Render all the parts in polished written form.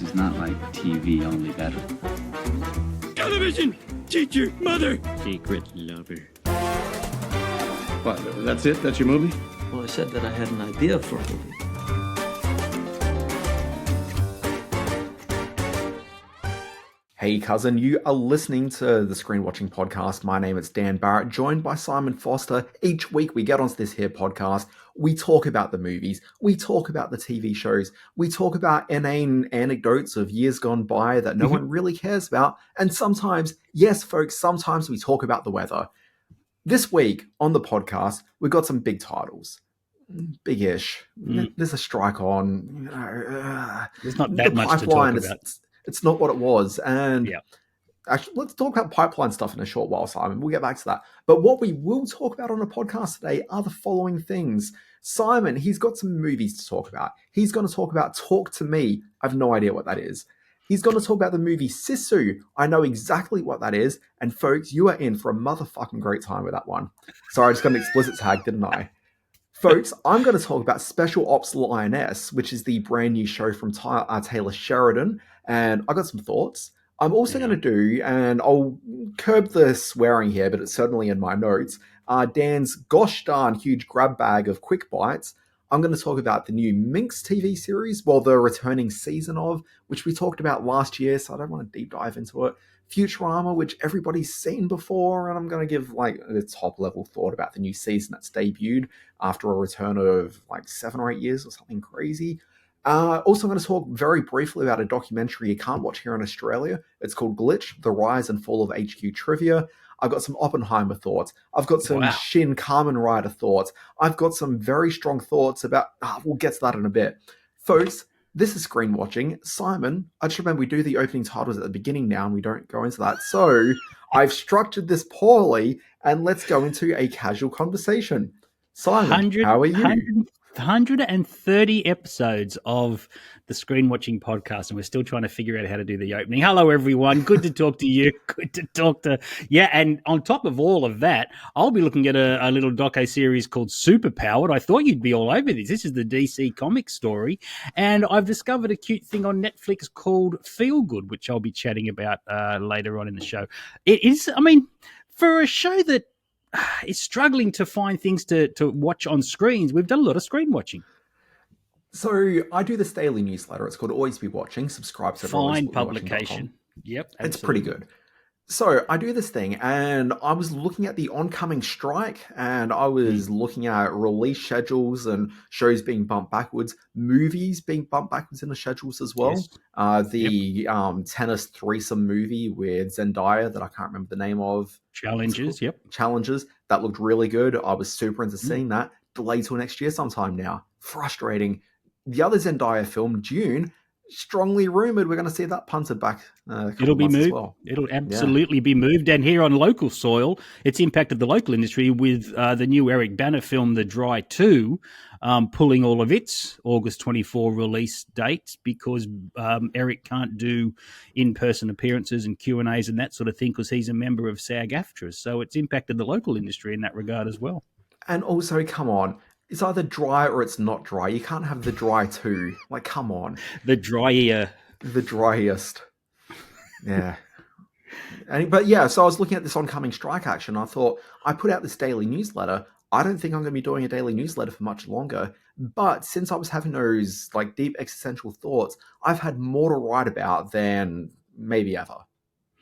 is not like TV, only better. Television! Teacher, mother! Secret lover. What, that's it? That's your movie? Well, I said that I had an idea for a movie. Hey cousin, you are listening to the Screen Watching Podcast. My name is Dan Barrett, joined by Simon Foster. Each week we get onto this here podcast. We talk about the movies. We talk about the TV shows. We talk about inane anecdotes of years gone by that no one really cares about. And sometimes, yes folks, sometimes we talk about the weather. This week on the podcast, we've got some big titles. Big-ish. There's a strike on. There's not that much to talk about. It's not what it was. And actually, let's talk about pipeline stuff in a short while, Simon. We'll get back to that. But what we will talk about on a podcast today are the following things. Simon, he's got some movies to talk about. He's going to talk about Talk to Me. I have no idea what that is. He's going to talk about the movie Sisu. I know exactly what that is. And folks, you are in for a motherfucking great time with that one. Sorry, I just got an explicit tag, didn't I? Folks, I'm going to talk about Special Ops Lioness, which is the brand new show from Taylor Sheridan. And I got some thoughts. I'm also going to do, and I'll curb the swearing here, but it's certainly in my notes, Dan's gosh darn huge grab bag of quick bites. I'm going to talk about the new Minx TV series, well, the returning season of, which we talked about last year, so I don't want to deep dive into it. Futurama, which everybody's seen before, and I'm going to give like a top level thought about the new season that's debuted after a return of like 7 or 8 years or something crazy. Also, I'm going to talk very briefly about a documentary you can't watch here in Australia. It's called Glitch, The Rise and Fall of HQ Trivia. I've got some Oppenheimer thoughts. I've got some Shin Kamen Rider thoughts. I've got some very strong thoughts about... we'll get to that in a bit. Folks, this is Screen Watching. Simon, I just remember we do the opening titles at the beginning now and we don't go into that. So I've structured this poorly and let's go into a casual conversation. Simon, how are you? 130 episodes of the Screen Watching Podcast, and we're still trying to figure out how to do the opening. Hello, everyone. Good to talk to you. Good to talk to... Yeah, and on top of all of that, I'll be looking at a little doco-series called Superpowered. I thought you'd be all over this. This is the DC Comics story, and I've discovered a cute thing on Netflix called Feel Good, which I'll be chatting about later on in the show. It is, I mean, for a show that is struggling to find things to watch on screens, we've done a lot of screen watching. So I do this daily newsletter. It's called Always Be Watching. Subscribe to Fine publication. Yep, absolutely. It's pretty good. So I do this thing, and I was looking at the oncoming strike, and I was looking at release schedules and shows being bumped backwards, movies being bumped backwards in the schedules as well. Yes. Tennis threesome movie with Zendaya that I can't remember the name of. Challenges. That looked really good. I was super into seeing that. Delayed till next year sometime now. Frustrating. The other Zendaya film, Dune, strongly rumored we're going to see that punted back. It'll be moved. Well. It'll absolutely be moved. And here on local soil, it's impacted the local industry with the new Eric Bana film, The Dry 2, pulling all of its August 24 release dates because Eric can't do in-person appearances and Q&As and that sort of thing because he's a member of SAG-AFTRA. So it's impacted the local industry in that regard as well. And also, come on. It's either dry or it's not dry. You can't have the dry too. Like, come on. The drier. The driest. Yeah. But yeah, so I was looking at this oncoming strike action. I thought, I put out this daily newsletter. I don't think I'm going to be doing a daily newsletter for much longer. But since I was having those like deep existential thoughts, I've had more to write about than maybe ever.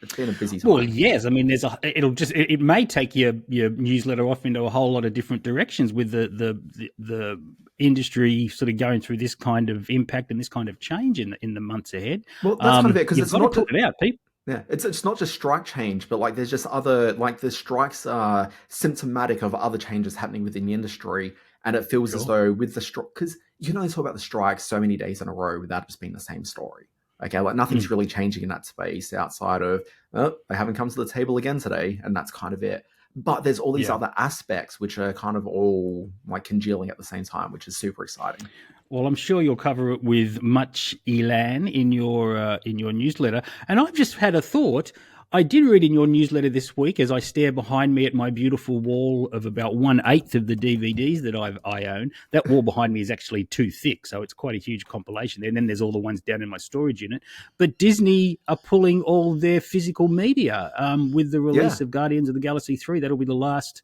It's been a busy time. Well, yes. I mean, it may take your newsletter off into a whole lot of different directions with the industry sort of going through this kind of impact and this kind of change in the months ahead. Well, that's kind of it because it's not to put it out, people. Yeah, it's not just strike change, but like there's just other like the strikes are symptomatic of other changes happening within the industry, and it feels as though with the strike, because you can only talk about the strikes so many days in a row without just being the same story. Okay, like nothing's really changing in that space outside of, they haven't come to the table again today, and that's kind of it. But there's all these other aspects which are kind of all like congealing at the same time, which is super exciting. Well, I'm sure you'll cover it with much elan in your newsletter. And I've just had a thought. I did read in your newsletter this week, as I stare behind me at my beautiful wall of about 1/8 of the DVDs that I own. That wall behind me is actually too thick, so it's quite a huge compilation there. And then there's all the ones down in my storage unit. But Disney are pulling all their physical media with the release of Guardians of the Galaxy 3. That'll be the last,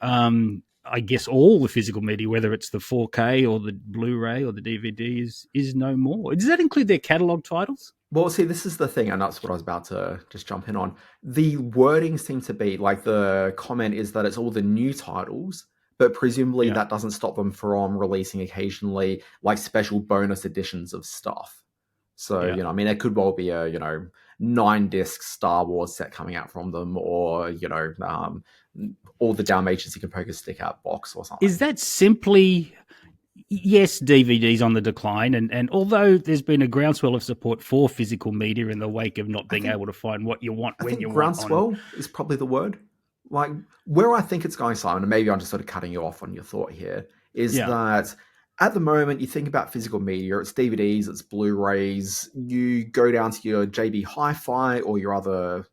I guess, all the physical media, whether it's the 4K or the Blu-ray or the DVD, is no more. Does that include their catalog titles? Well, see, this is the thing, and that's what I was about to just jump in on. The wording seems to be, like, the comment is that it's all the new titles, but presumably that doesn't stop them from releasing occasionally, like, special bonus editions of stuff. So, you know, I mean, there could well be a, 9-disc Star Wars set coming out from them, or, all the Dalmatians you can poke a stick out box or something. Is that simply... Yes, DVD's on the decline, and although there's been a groundswell of support for physical media in the wake of not being able to find what you want when you want. Groundswell is probably the word. Like, where I think it's going, Simon, and maybe I'm just sort of cutting you off on your thought here, is that at the moment, you think about physical media, it's DVDs, it's Blu-rays, you go down to your JB Hi-Fi or your other,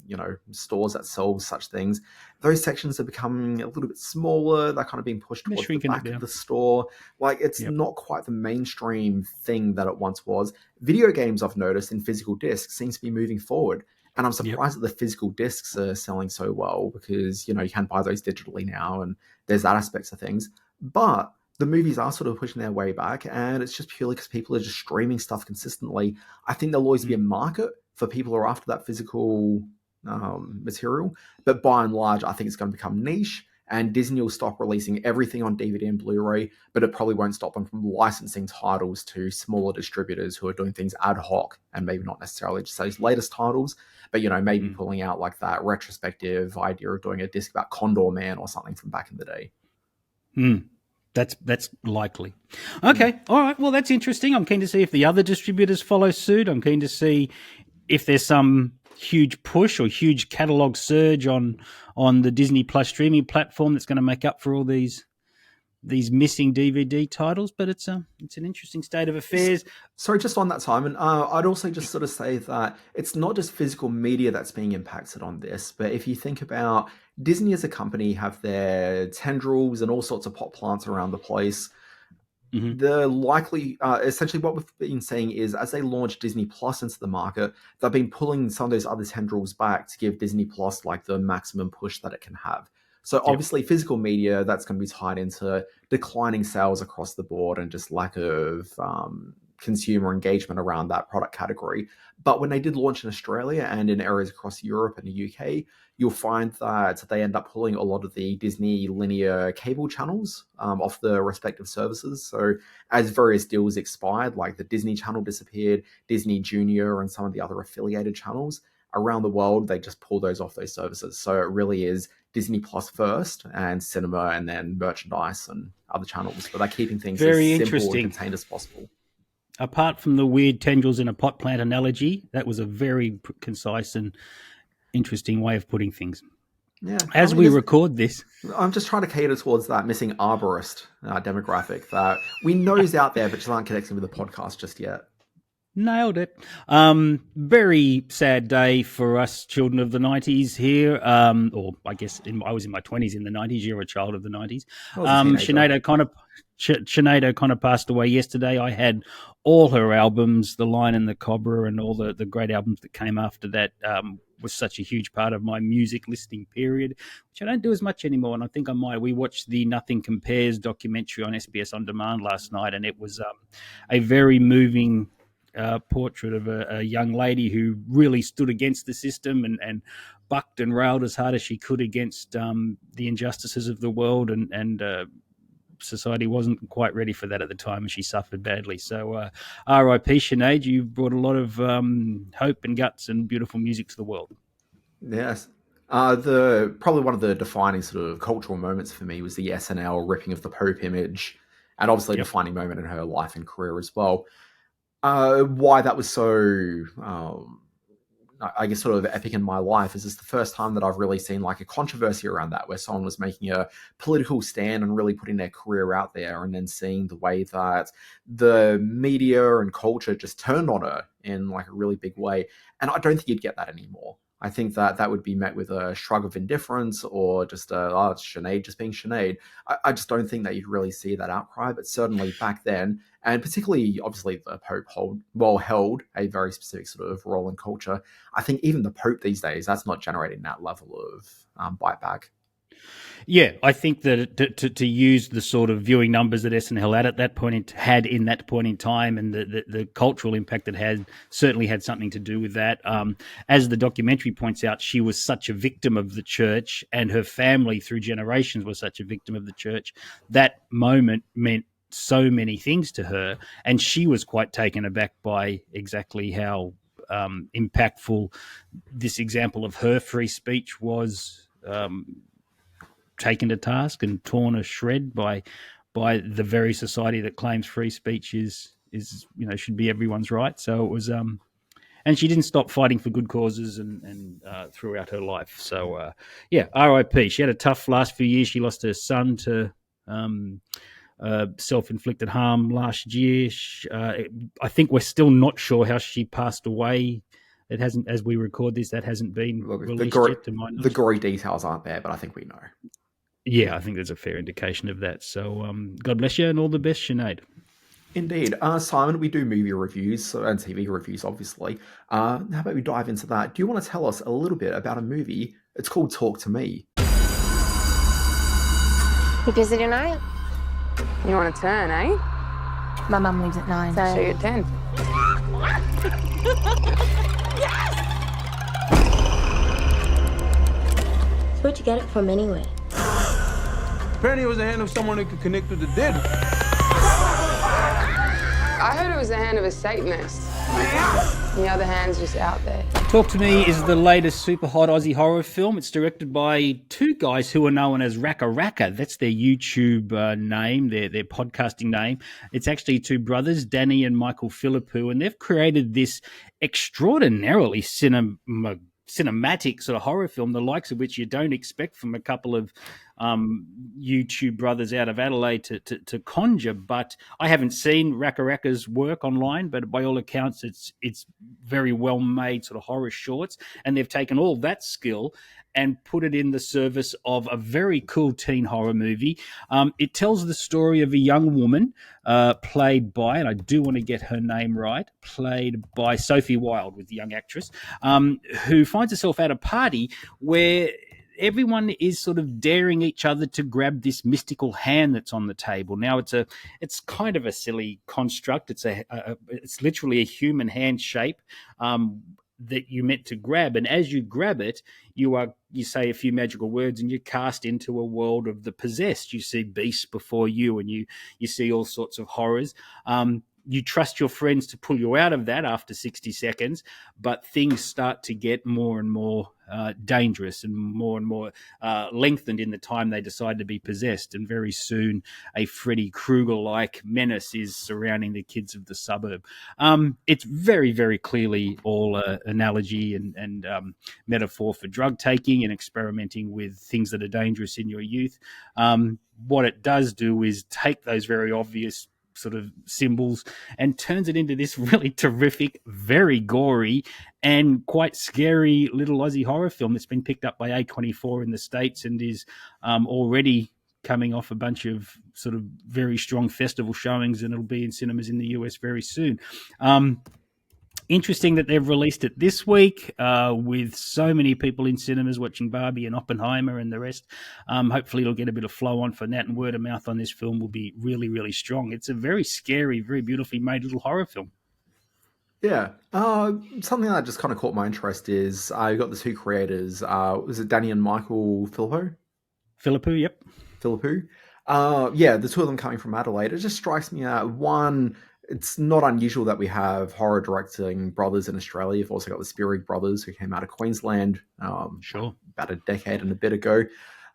stores that sell such things. Those sections are becoming a little bit smaller. They're kind of being pushed towards the back of the store. Like, it's not quite the mainstream thing that it once was. Video games, I've noticed, in physical discs seems to be moving forward. And I'm surprised that the physical discs are selling so well because, you can buy those digitally now and there's that aspects of things. But the movies are sort of pushing their way back, and it's just purely because people are just streaming stuff consistently. I think there'll always be a market for people who are after that physical material, but by and large, I think it's going to become niche, and Disney will stop releasing everything on DVD and Blu-ray, but it probably won't stop them from licensing titles to smaller distributors who are doing things ad hoc, and maybe not necessarily just those latest titles, but, maybe pulling out like that retrospective idea of doing a disc about Condor Man or something from back in the day. That's likely. Okay, all right. Well, that's interesting. I'm keen to see if the other distributors follow suit. I'm keen to see if there's some huge push or huge catalog surge on the Disney Plus streaming platform that's going to make up for all these missing DVD titles. But it's an interesting state of affairs. Sorry, just on that, Simon, I'd also just sort of say that it's not just physical media that's being impacted on this, but if you think about Disney as a company have their tendrils and all sorts of pot plants around the place. The likely, essentially what we've been saying is as they launch Disney Plus into the market, they've been pulling some of those other tendrils back to give Disney Plus like the maximum push that it can have. So obviously physical media, that's going to be tied into declining sales across the board and just lack of consumer engagement around that product category. But when they did launch in Australia and in areas across Europe and the UK, you'll find that they end up pulling a lot of the Disney linear cable channels off the respective services. So as various deals expired, like the Disney Channel disappeared, Disney Junior and some of the other affiliated channels around the world, they just pull those off those services. So it really is Disney Plus first and cinema and then merchandise and other channels. But they're keeping things as simple and contained as possible. Apart from the weird tendrils in a pot plant analogy, that was a very concise and interesting way of putting things. Yeah. As we record this, I'm just trying to cater towards that missing arborist demographic that we know is out there, but just aren't connecting with the podcast just yet. Nailed it. Very sad day for us children of the 90s here. Or I guess I was in my 20s in the 90s. You're a child of the 90s. Sinead O'Connor passed away yesterday. I had all her albums, The Lion and the Cobra, and all the great albums that came after that. Was such a huge part of my music listening period, which I don't do as much anymore. And I think I might. We watched the Nothing Compares documentary on SBS On Demand last night, and it was a very moving portrait of a young lady who really stood against the system and bucked and railed as hard as she could against the injustices of the world, and society wasn't quite ready for that at the time, and she suffered badly. So R.I.P. Sinead, you brought a lot of hope and guts and beautiful music to the world. Yes. Probably one of the defining sort of cultural moments for me was the SNL ripping of the Pope image, and obviously a defining moment in her life and career as well. Why that was so, I guess, sort of epic in my life is this the first time that I've really seen like a controversy around that, where someone was making a political stand and really putting their career out there, and then seeing the way that the media and culture just turned on her in like a really big way. And I don't think you'd get that anymore. I think that would be met with a shrug of indifference or just it's Sinead just being Sinead. I just don't think that you'd really see that outcry, but certainly back then, and particularly, obviously, the Pope held a very specific sort of role in culture. I think even the Pope these days, that's not generating that level of bite back. Yeah, I think that to use the sort of viewing numbers that SNL had in that point in time, and the cultural impact it had, certainly had something to do with that. As the documentary points out, she was such a victim of the church, and her family through generations was such a victim of the church. That moment meant so many things to her, and she was quite taken aback by exactly how impactful this example of her free speech was. Taken to task and torn a shred by the very society that claims free speech is should be everyone's right. So it was and she didn't stop fighting for good causes and throughout her life. So R.I.P. She had a tough last few years. She lost her son to self-inflicted harm last year. I think we're still not sure how she passed away. It hasn't, as we record this, that hasn't been released yet to my knowledge. The gory details aren't there, but I think we know. Yeah, I think there's a fair indication of that. So God bless you and all the best, Sinead. Indeed. Simon, we do movie reviews and TV reviews, obviously. How about we dive into that? Do you want to tell us a little bit about a movie? It's called Talk to Me. You busy tonight? You want to turn, eh? My mum leaves at 9. So you're 10. So where'd you get it from anyway? Apparently it was the hand of someone that could connect with the dead. I heard it was the hand of a Satanist. The other hand's just out there. Talk to Me is the latest super hot Aussie horror film. It's directed by two guys who are known as Raka Raka. That's their YouTube name, their podcasting name. It's actually two brothers, Danny and Michael Philippou, and they've created this extraordinarily cinematic sort of horror film, the likes of which you don't expect from a couple of YouTube brothers out of Adelaide to conjure. But I haven't seen Raka Raka's work online, but by all accounts, it's very well made sort of horror shorts, and they've taken all that skill and put it in the service of a very cool teen horror movie. It tells the story of a young woman played by, and I do want to get her name right, played by Sophie Wilde, with the young actress, who finds herself at a party where everyone is sort of daring each other to grab this mystical hand that's on the table. Now, it's kind of a silly construct. It's literally a human hand shape that you meant to grab, and as you grab it, you say a few magical words and you're cast into a world of the possessed. You see beasts before you, and you see all sorts of horrors. You trust your friends to pull you out of that after 60 seconds, but things start to get more and more dangerous and more lengthened in the time they decide to be possessed. And very soon a Freddy Krueger-like menace is surrounding the kids of the suburb. It's very, very clearly all analogy and metaphor for drug taking and experimenting with things that are dangerous in your youth. What it does do is take those very obvious sort of symbols and turns it into this really terrific, very gory and quite scary little Aussie horror film that's been picked up by A24 in the States and is already coming off a bunch of sort of very strong festival showings, and it'll be in cinemas in the US very soon. Interesting that they've released it this week with so many people in cinemas watching Barbie and Oppenheimer and the rest. Hopefully it'll get a bit of flow on from that, and word of mouth on this film will be really, really strong. It's a very scary, very beautifully made little horror film. Yeah. Something that just kind of caught my interest is you got the two creators. Was it Danny and Michael Philippou? Philippou, yep. Philippou. The two of them coming from Adelaide. It just strikes me one... It's not unusual that we have horror directing brothers in Australia. You've also got the Spierig brothers who came out of Queensland about a decade and a bit ago.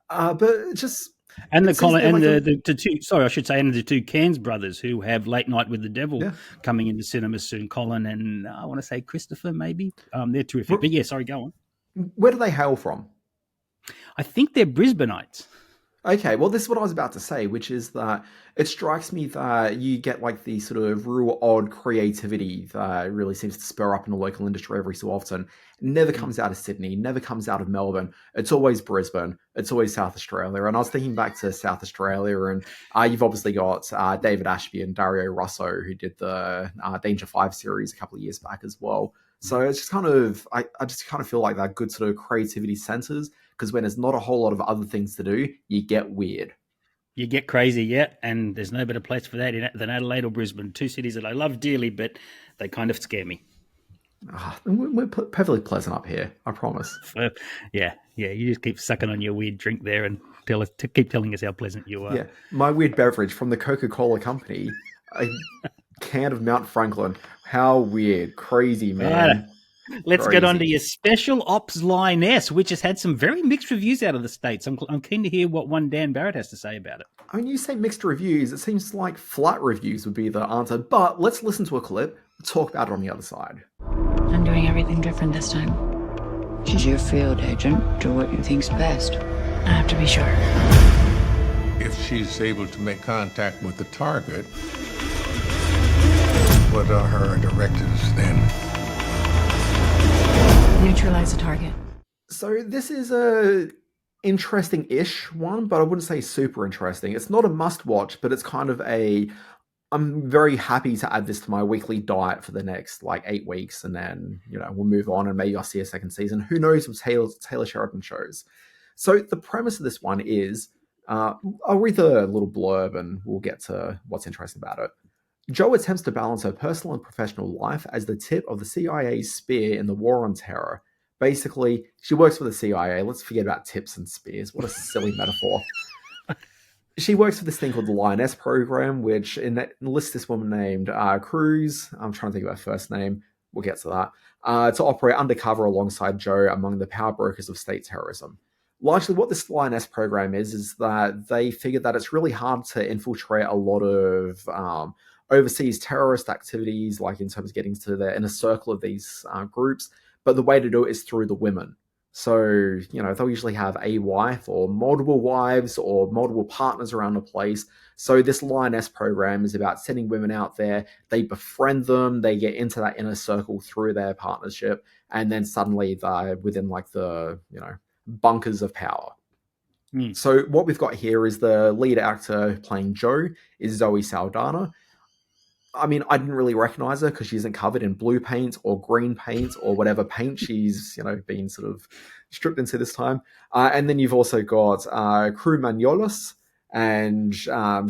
But it just... And the two Cairns brothers who have Late Night with the Devil coming into cinemas soon. Colin and I want to say Christopher, maybe. They're terrific. But go on. Where do they hail from? I think they're Brisbaneites. Okay, well, this is what I was about to say, which is that it strikes me that you get like the sort of real odd creativity that really seems to spur up in the local industry every so often. It never comes out of Sydney, never comes out of Melbourne. It's always Brisbane. It's always South Australia. And I was thinking back to South Australia, and you've obviously got David Ashby and Dario Russo, who did the Danger 5 series a couple of years back as well. So it's just kind of, I just kind of feel like that good sort of creativity centers, because when there's not a whole lot of other things to do, you get weird. You get crazy, yeah, and there's no better place for that than Adelaide or Brisbane, two cities that I love dearly, but they kind of scare me. We're perfectly pleasant up here, I promise. Yeah, you just keep sucking on your weird drink there and keep telling us how pleasant you are. Yeah, my weird beverage from the Coca-Cola company, a can of Mount Franklin. How weird, crazy, man. Right. Let's get on to your special Ops Lioness, which has had some very mixed reviews out of the States. I'm keen to hear what one Dan Barrett has to say about it. I mean, you say mixed reviews. It seems like flat reviews would be the answer, but let's listen to a clip. We'll talk about it on the other side. I'm doing everything different this time. She's your field agent. Do what you think's best. I have to be sure. If she's able to make contact with the target, what are her directives then? Neutralize the target. So this is a interesting-ish one, but I wouldn't say super interesting. It's not a must-watch, but it's kind of I'm very happy to add this to my weekly diet for the next 8 weeks, and then we'll move on, and maybe I'll see a second season. Who knows with Taylor Sheridan shows? So the premise of this one is, I'll read the little blurb and we'll get to what's interesting about it. Jo attempts to balance her personal and professional life as the tip of the CIA's spear in the war on terror. Basically, she works for the CIA. Let's forget about tips and spears. What a silly metaphor. She works for this thing called the Lioness program, which enlists this woman named Cruz. I'm trying to think of her first name. We'll get to that. To operate undercover alongside Jo among the power brokers of state terrorism. Largely what this Lioness program is that they figured that it's really hard to infiltrate a lot of overseas terrorist activities, like in terms of getting to the inner circle of these groups. But the way to do it is through the women. So, they'll usually have a wife or multiple wives or multiple partners around the place. So this Lioness program is about sending women out there. They befriend them. They get into that inner circle through their partnership. And then suddenly they're within the, bunkers of power. So what we've got here is the lead actor playing Jo is Zoe Saldana. I mean, I didn't really recognize her because she isn't covered in blue paint or green paint or whatever paint she's, been sort of stripped into this time. And then you've also got Crew Manolis, and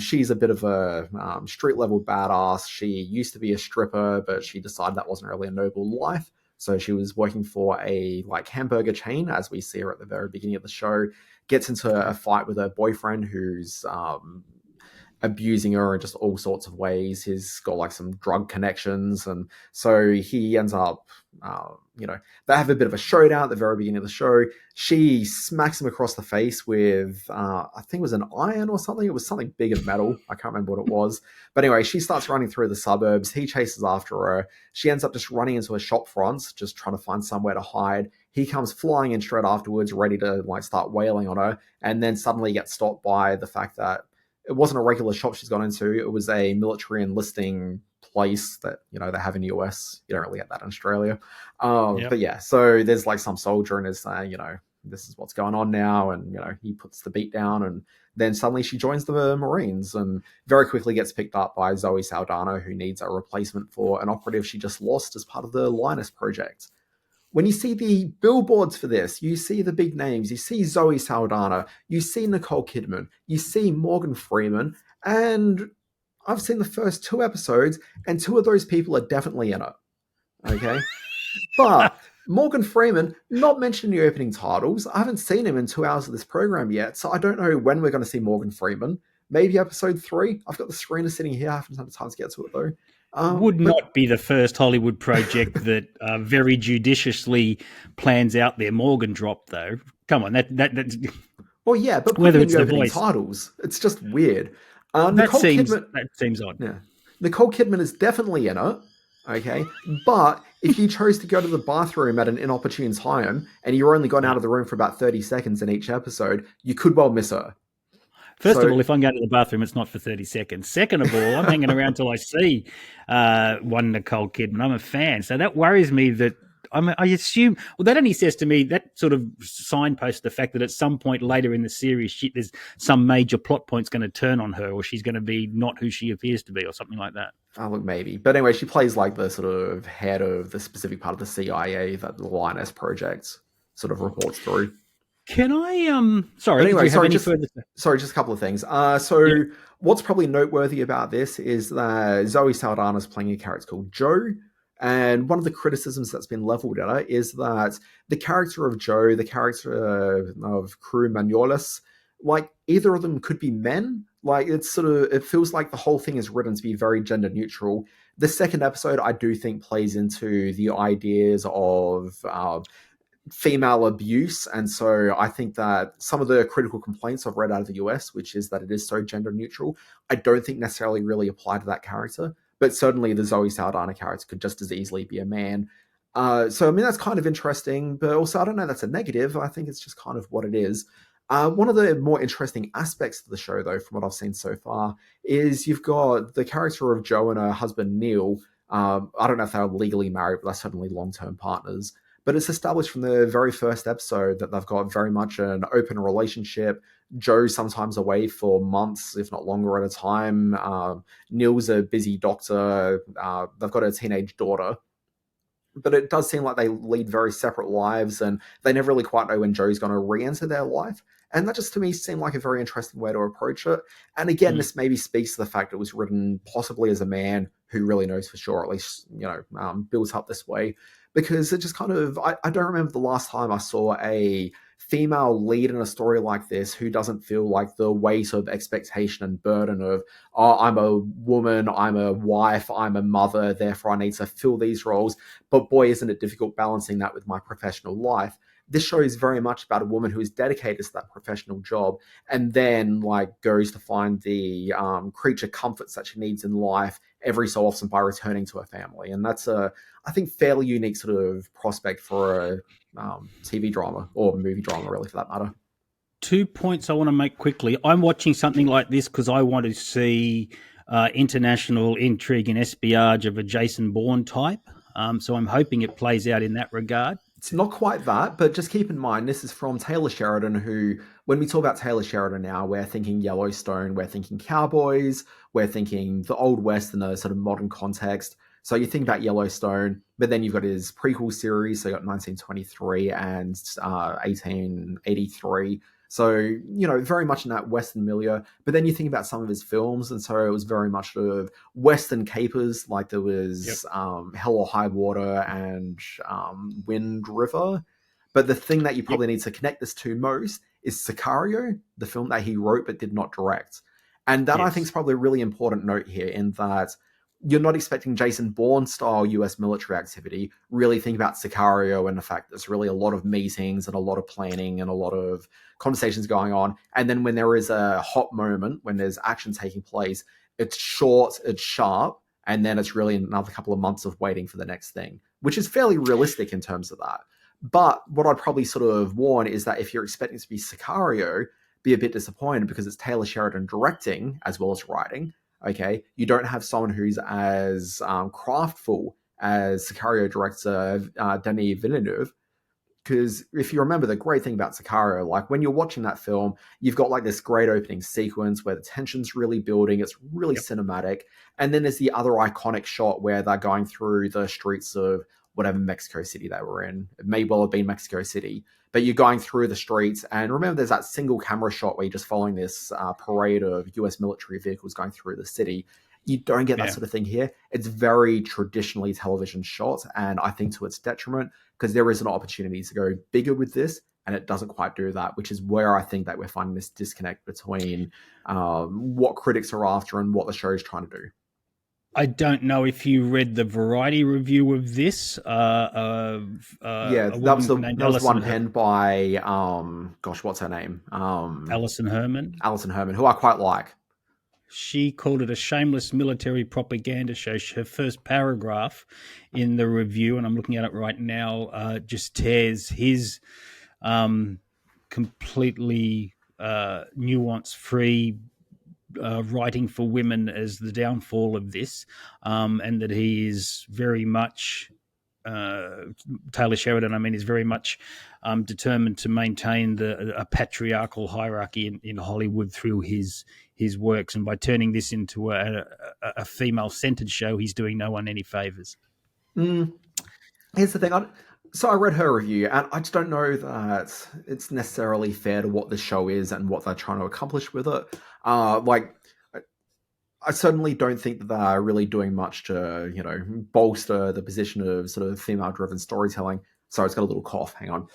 she's a bit of a street-level badass. She used to be a stripper, but she decided that wasn't really a noble life. So she was working for a hamburger chain, as we see her at the very beginning of the show, gets into a fight with her boyfriend who's abusing her in just all sorts of ways. He's got some drug connections, and so he ends up they have a bit of a showdown at the very beginning of the show. She smacks him across the face with I think it was an iron or something. It was something big of metal. I can't remember what it was, but anyway, she starts running through the suburbs. He chases after her. She ends up just running into a shop front, just trying to find somewhere to hide. He comes flying in straight afterwards, ready to start wailing on her, and then suddenly gets stopped by the fact that it wasn't a regular shop she's gone into. It was a military enlisting place that, they have in the US. You don't really get that in Australia. Yep. But yeah, so there's some soldier and is saying, this is what's going on now. And, he puts the beat down, and then suddenly she joins the Marines and very quickly gets picked up by Zoe Saldana, who needs a replacement for an operative she just lost as part of the Lioness project. When you see the billboards for this, you see the big names, you see Zoe Saldana, you see Nicole Kidman, you see Morgan Freeman, and I've seen the first 2 episodes, and 2 of those people are definitely in it. Okay? But Morgan Freeman, not mentioned in the opening titles. I haven't seen him in 2 hours of this program yet, so I don't know when we're going to see Morgan Freeman. Maybe episode 3. I've got the screener sitting here. I haven't had time to get to it, though. Would not be the first Hollywood project that very judiciously plans out their Morgan drop, though. Come on, that's... Well, yeah, but whether it's it's the opening voice, it's just weird. That seems odd. Yeah, Nicole Kidman is definitely in it. Okay, but if you chose to go to the bathroom at an inopportune time and you're only gone out of the room for about 30 seconds in each episode, you could well miss her. First of all, if I'm going to the bathroom, it's not for 30 seconds. Second of all, I'm hanging around till I see one Nicole Kidman. I'm a fan. So that worries me that I assume, well, that only says to me, that sort of signposts the fact that at some point later in the series, there's some major plot point's going to turn on her, or she's going to be not who she appears to be, or something like that. Oh, look, maybe. But anyway, she plays like the sort of head of the specific part of the CIA that the Lioness project sort of reports through. Can I, sorry, anyway, just a couple of things. What's probably noteworthy about this is that Zoe Saldana is playing a character called Jo. And one of the criticisms that's been leveled at her is that the character of Jo, the character of Crew Manolis, like either of them could be men. Like it feels like the whole thing is written to be very gender neutral. The second episode, I do think, plays into the ideas of female abuse. And so I think that some of the critical complaints I've read out of the US, which is that it is so gender neutral, I don't think necessarily really apply to that character. But certainly the Zoe Saldana character could just as easily be a man. So, I mean, that's kind of interesting, but also I don't know that's a negative. I think it's just kind of what it is. One of the more interesting aspects of the show, though, from what I've seen so far, is you've got the character of Jo and her husband, Neil. I don't know if they're legally married, but they're certainly long-term partners. But it's established from the very first episode that they've got very much an open relationship. Jo's sometimes away for months, if not longer at a time. Neil's a busy doctor. They've got a teenage daughter. But it does seem like they lead very separate lives, and they never really quite know when Jo's going to re-enter their life. And that just, to me, seemed like a very interesting way to approach it. And again, this maybe speaks to the fact it was written possibly as a man who really knows for sure, at least, builds up this way. Because it just kind of, I don't remember the last time I saw a female lead in a story like this who doesn't feel like the weight of expectation and burden of, oh, I'm a woman, I'm a wife, I'm a mother, therefore I need to fill these roles. But boy, isn't it difficult balancing that with my professional life. This show is very much about a woman who is dedicated to that professional job and then goes to find the creature comforts that she needs in life every so often by returning to her family. And that's I think, fairly unique sort of prospect for a TV drama or movie drama, really, for that matter. 2 points I want to make quickly. I'm watching something like this because I want to see international intrigue and espionage of a Jason Bourne type. So I'm hoping it plays out in that regard. It's not quite that, but just keep in mind, this is from Taylor Sheridan, who, when we talk about Taylor Sheridan now, we're thinking Yellowstone, we're thinking cowboys, we're thinking the Old West in a sort of modern context. So you think about Yellowstone, but then you've got his prequel series, so you got 1923 and 1883. So, very much in that Western milieu. But then you think about some of his films, and so it was very much sort of Western capers, like there was Hell or High Water and Wind River. But the thing that you probably need to connect this to most is Sicario, the film that he wrote but did not direct. And that I think is probably a really important note here, in that you're not expecting Jason Bourne-style US military activity. Really think about Sicario and the fact there's really a lot of meetings and a lot of planning and a lot of conversations going on. And then when there is a hot moment, when there's action taking place, it's short, it's sharp, and then it's really another couple of months of waiting for the next thing, which is fairly realistic in terms of that. But what I'd probably sort of warn is that if you're expecting it to be Sicario, be a bit disappointed, because it's Taylor Sheridan directing as well as writing. Okay, you don't have someone who's as craftful as Sicario director Denis Villeneuve. Because if you remember, the great thing about Sicario, when you're watching that film, you've got this great opening sequence where the tension's really building, it's really cinematic. And then there's the other iconic shot where they're going through the streets of whatever Mexico City they were in. It may well have been Mexico City. But you're going through the streets, and remember there's that single camera shot where you're just following this parade of US military vehicles going through the city. You don't get that sort of thing here. It's very traditionally television shot, and I think to its detriment, because there is an opportunity to go bigger with this, and it doesn't quite do that, which is where I think that we're finding this disconnect between what critics are after and what the show is trying to do. I don't know if you read the Variety review of this. That was one penned by, what's her name? Alison Herman. Alison Herman, who I quite like. She called it a shameless military propaganda show. Her first paragraph in the review, and I'm looking at it right now, just tears his completely nuance-free writing for women as the downfall of this, and that he is very much Taylor Sheridan. I mean, is very much determined to maintain a patriarchal hierarchy in Hollywood through his works, and by turning this into a female-centered show, he's doing no one any favors. Here's the thing. So I read her review, and I just don't know that it's necessarily fair to what the show is and what they're trying to accomplish with it. I certainly don't think that they're really doing much to, bolster the position of sort of female-driven storytelling. Sorry, it's got a little cough. Hang on.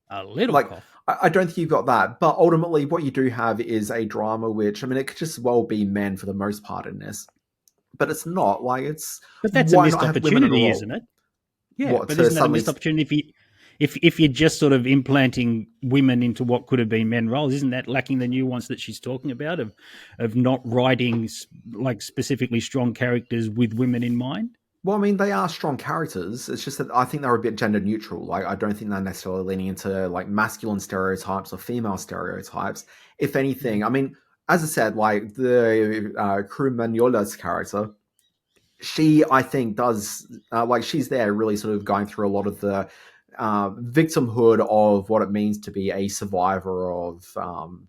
A little cough. I don't think you've got that. But ultimately, what you do have is a drama which, I mean, it could just well be men for the most part in this. But it's not. But that's a missed opportunity, isn't it? Yeah, but isn't that a missed opportunity if you're just sort of implanting women into what could have been men roles? Isn't that lacking the nuance that she's talking about of not writing specifically strong characters with women in mind? Well, I mean, they are strong characters. It's just that I think they're a bit gender neutral. I don't think they're necessarily leaning into masculine stereotypes or female stereotypes. If anything, I mean, as I said, the Crew Magnola's character, she, I think, does, she's there really sort of going through a lot of the victimhood of what it means to be a survivor of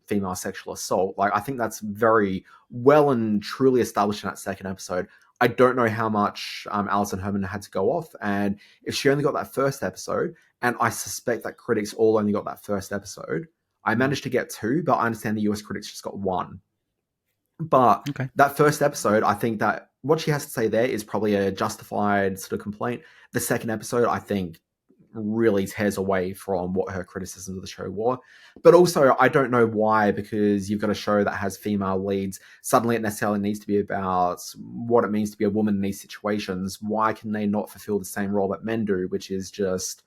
female sexual assault. I think that's very well and truly established in that second episode. I don't know how much Alison Herman had to go off, and if she only got that first episode, and I suspect that critics all only got that first episode, I managed to get 2, but I understand the US critics just got 1. But that first episode, I think that what she has to say there is probably a justified sort of complaint. The second episode, I think, really tears away from what her criticisms of the show were. But also, I don't know why, because you've got a show that has female leads. Suddenly it necessarily needs to be about what it means to be a woman in these situations. Why can they not fulfill the same role that men do, which is just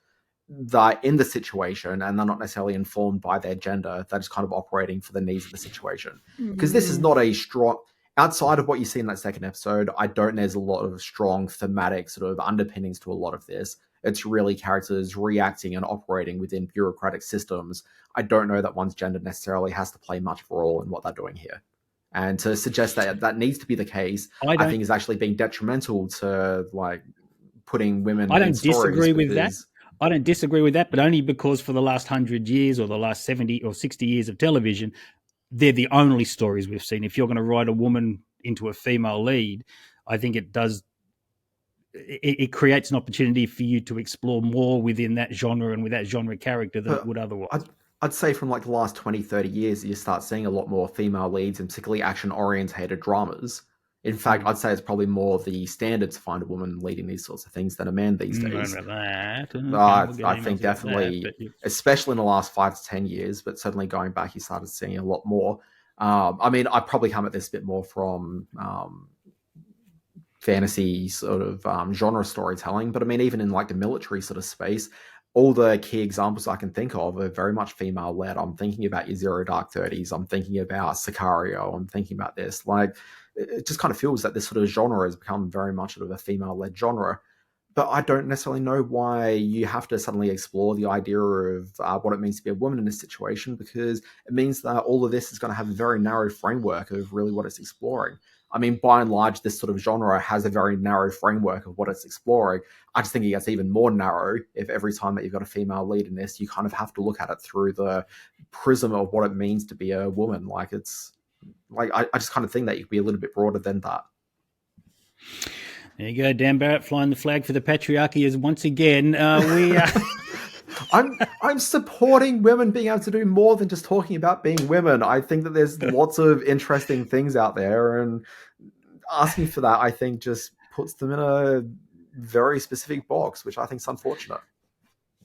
they're in the situation and they're not necessarily informed by their gender. They're just kind of operating for the needs of the situation. Because this is not a strong... Outside of what you see in that second episode, I don't think there's a lot of strong thematic sort of underpinnings to a lot of this. It's really characters reacting and operating within bureaucratic systems. I don't know that one's gender necessarily has to play much of a role in what they're doing here. And to suggest that that needs to be the case, I think is actually being detrimental to putting women I don't in stories. Disagree with that. I don't disagree with that, but only because for the last 100 years or the last 70 or 60 years of television, they're the only stories we've seen. If you're going to write a woman into a female lead, I think it does. It creates an opportunity for you to explore more within that genre and with that genre character than it would otherwise. I'd say from the last 20, 30 years, you start seeing a lot more female leads and particularly action-orientated dramas. In fact, I'd say it's probably more the standard to find a woman leading these sorts of things than a man these days. I think definitely, especially in the last 5 to 10 years, but certainly going back, you started seeing a lot more. I mean, I probably come at this a bit more from fantasy sort of genre storytelling, but I mean, even in the military sort of space, all the key examples I can think of are very much female-led. I'm thinking about your Zero Dark 30s. I'm thinking about Sicario. I'm thinking about this. It just kind of feels that this sort of genre has become very much sort of a female-led genre. But I don't necessarily know why you have to suddenly explore the idea of what it means to be a woman in this situation, because it means that all of this is going to have a very narrow framework of really what it's exploring. I mean, by and large, this sort of genre has a very narrow framework of what it's exploring. I just think it gets even more narrow if every time that you've got a female lead in this, you kind of have to look at it through the prism of what it means to be a woman. I just kind of think that you could be a little bit broader than that. There you go, Dan Barrett flying the flag for the patriarchy is once again. I'm supporting women being able to do more than just talking about being women. I think that there's lots of interesting things out there, and asking for that, I think, just puts them in a very specific box, which I think is unfortunate.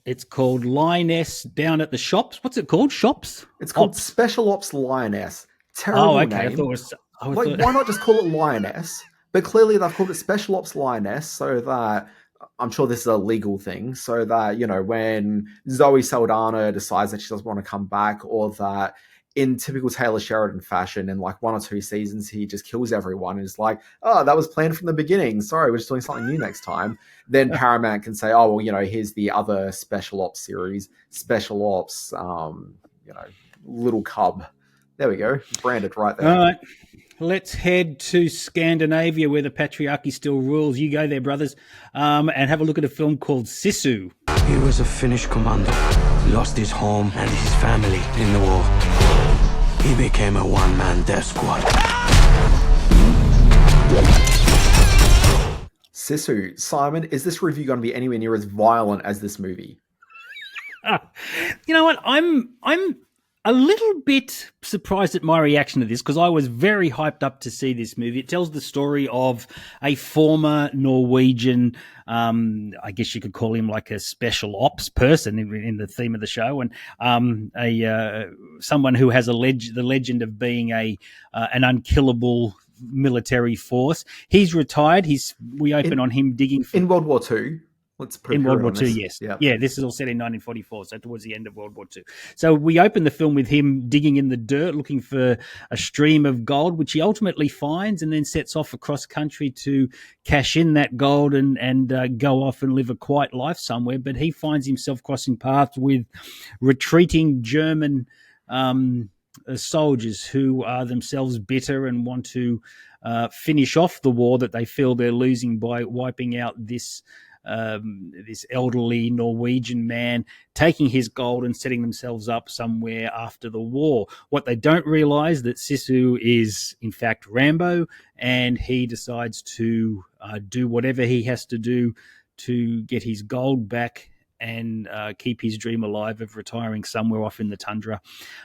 It's called Lioness down at the shops. What's it called? Shops? It's called Special Ops Lioness. Terrible name. I thought it was... Why not just call it Lioness? But clearly they've called it Special Ops Lioness so that, I'm sure this is a legal thing, so that, when Zoe Saldana decides that she doesn't want to come back, or that in typical Taylor Sheridan fashion, in 1 or 2 seasons, he just kills everyone and is like, oh, that was planned from the beginning. Sorry, we're just doing something new next time. Then Paramount can say, oh, well, here's the other Special Ops series, Special Ops, little cub. There we go, branded right there. All right, let's head to Scandinavia where the patriarchy still rules. You go there, brothers, and have a look at a film called Sisu. He was a Finnish commando. He lost his home and his family in the war. He became a one-man death squad. Sisu, Simon, is this review going to be anywhere near as violent as this movie? You know what? I'm a little bit surprised at my reaction to this because I was very hyped up to see this movie. It tells the story of a former Norwegian, I guess you could call him like a special ops person in the theme of the show, and someone who has the legend of being an unkillable military force. He's retired. We open on him digging in World War II. Let's put in World War II, yes. Yep. Yeah, this is all set in 1944, so towards the end of World War II. So we open the film with him digging in the dirt, looking for a stream of gold, which he ultimately finds and then sets off across country to cash in that gold and go off and live a quiet life somewhere. But he finds himself crossing paths with retreating German soldiers who are themselves bitter and want to finish off the war that they feel they're losing by wiping out this elderly Norwegian man, taking his gold and setting themselves up somewhere after the war. What they don't realize that Sisu is in fact Rambo, and he decides to do whatever he has to do to get his gold back and keep his dream alive of retiring somewhere off in the tundra.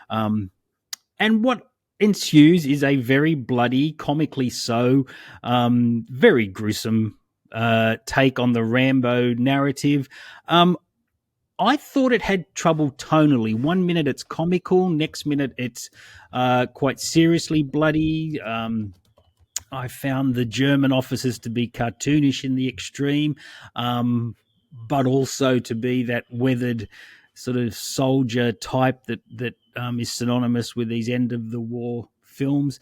And what ensues is a very bloody, comically so, very gruesome take on the Rambo narrative. I thought it had trouble tonally. 1 minute it's comical, next minute it's quite seriously bloody. I found the German officers to be cartoonish in the extreme, but also to be that weathered sort of soldier type that is synonymous with these end of the war films.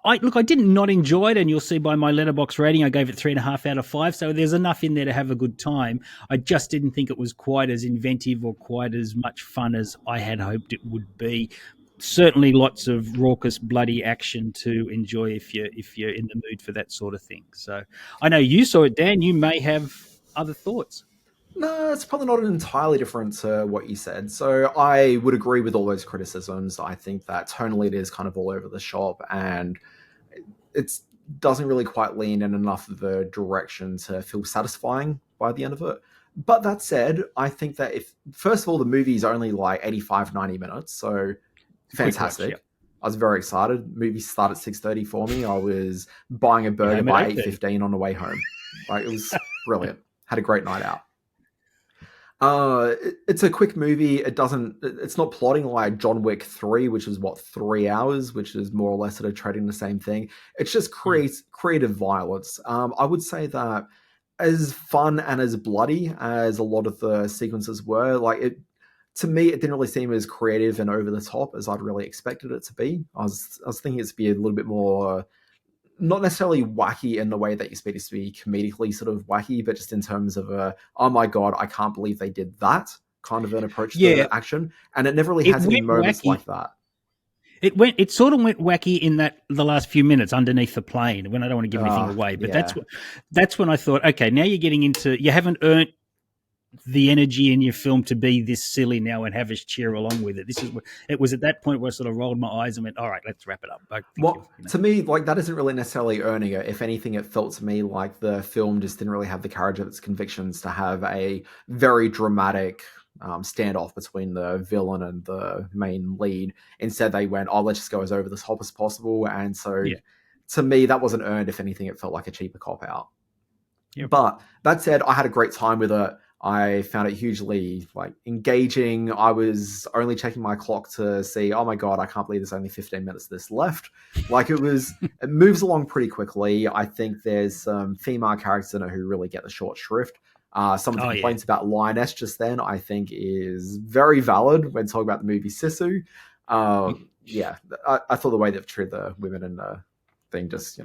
I did not enjoy it, and you'll see by my Letterboxd rating, I gave it 3.5 out of 5. So there's enough in there to have a good time. I just didn't think it was quite as inventive or quite as much fun as I had hoped it would be. Certainly, lots of raucous, bloody action to enjoy if you're in the mood for that sort of thing. So I know you saw it, Dan. You may have other thoughts. No, it's probably not entirely different to what you said. So I would agree with all those criticisms. I think that tonally it is kind of all over the shop, and it doesn't really quite lean in enough of a direction to feel satisfying by the end of it. But that said, I think that first of all, the movie is only like 85, 90 minutes, so fantastic. Watch, yeah. I was very excited. Movie started at 6:30 for me. I was buying a burger by 8:15 on the way home. Like, it was brilliant. Had a great night out. It's a quick movie. It's not plotting like John Wick 3, which is 3 hours, which is more or less sort of trading the same thing. It's just creative violence. I would say that as fun and as bloody as a lot of the sequences were, to me, it didn't really seem as creative and over the top as I'd really expected it to be. I was thinking it to be a little bit more, not necessarily wacky in the way that you expect it to be comedically sort of wacky, but just in terms of oh my God, I can't believe they did that kind of an approach to action. And it never really has any moments like that. It sort of went wacky in that the last few minutes underneath the plane, when I don't want to give anything away, but that's when I thought, okay, now you're getting into, you haven't earned the energy in your film to be this silly now and have us cheer along with it. It was at that point where I sort of rolled my eyes and went, all right, let's wrap it up. To me, that isn't really necessarily earning it. If anything, it felt to me like the film just didn't really have the courage of its convictions to have a very dramatic standoff between the villain and the main lead. Instead, they went, let's just go as over the top as possible. And so to me, that wasn't earned. If anything, it felt like a cheaper cop-out. Yep. But that said, I had a great time with it. I found it hugely engaging. I was only checking my clock to see, oh my God, I can't believe there's only 15 minutes of this left. It moves along pretty quickly. I think there's some female characters in it who really get the short shrift. Some of the complaints about Lioness just then, I think, is very valid when talking about the movie Sisu. I thought the way they've treated the women in the thing just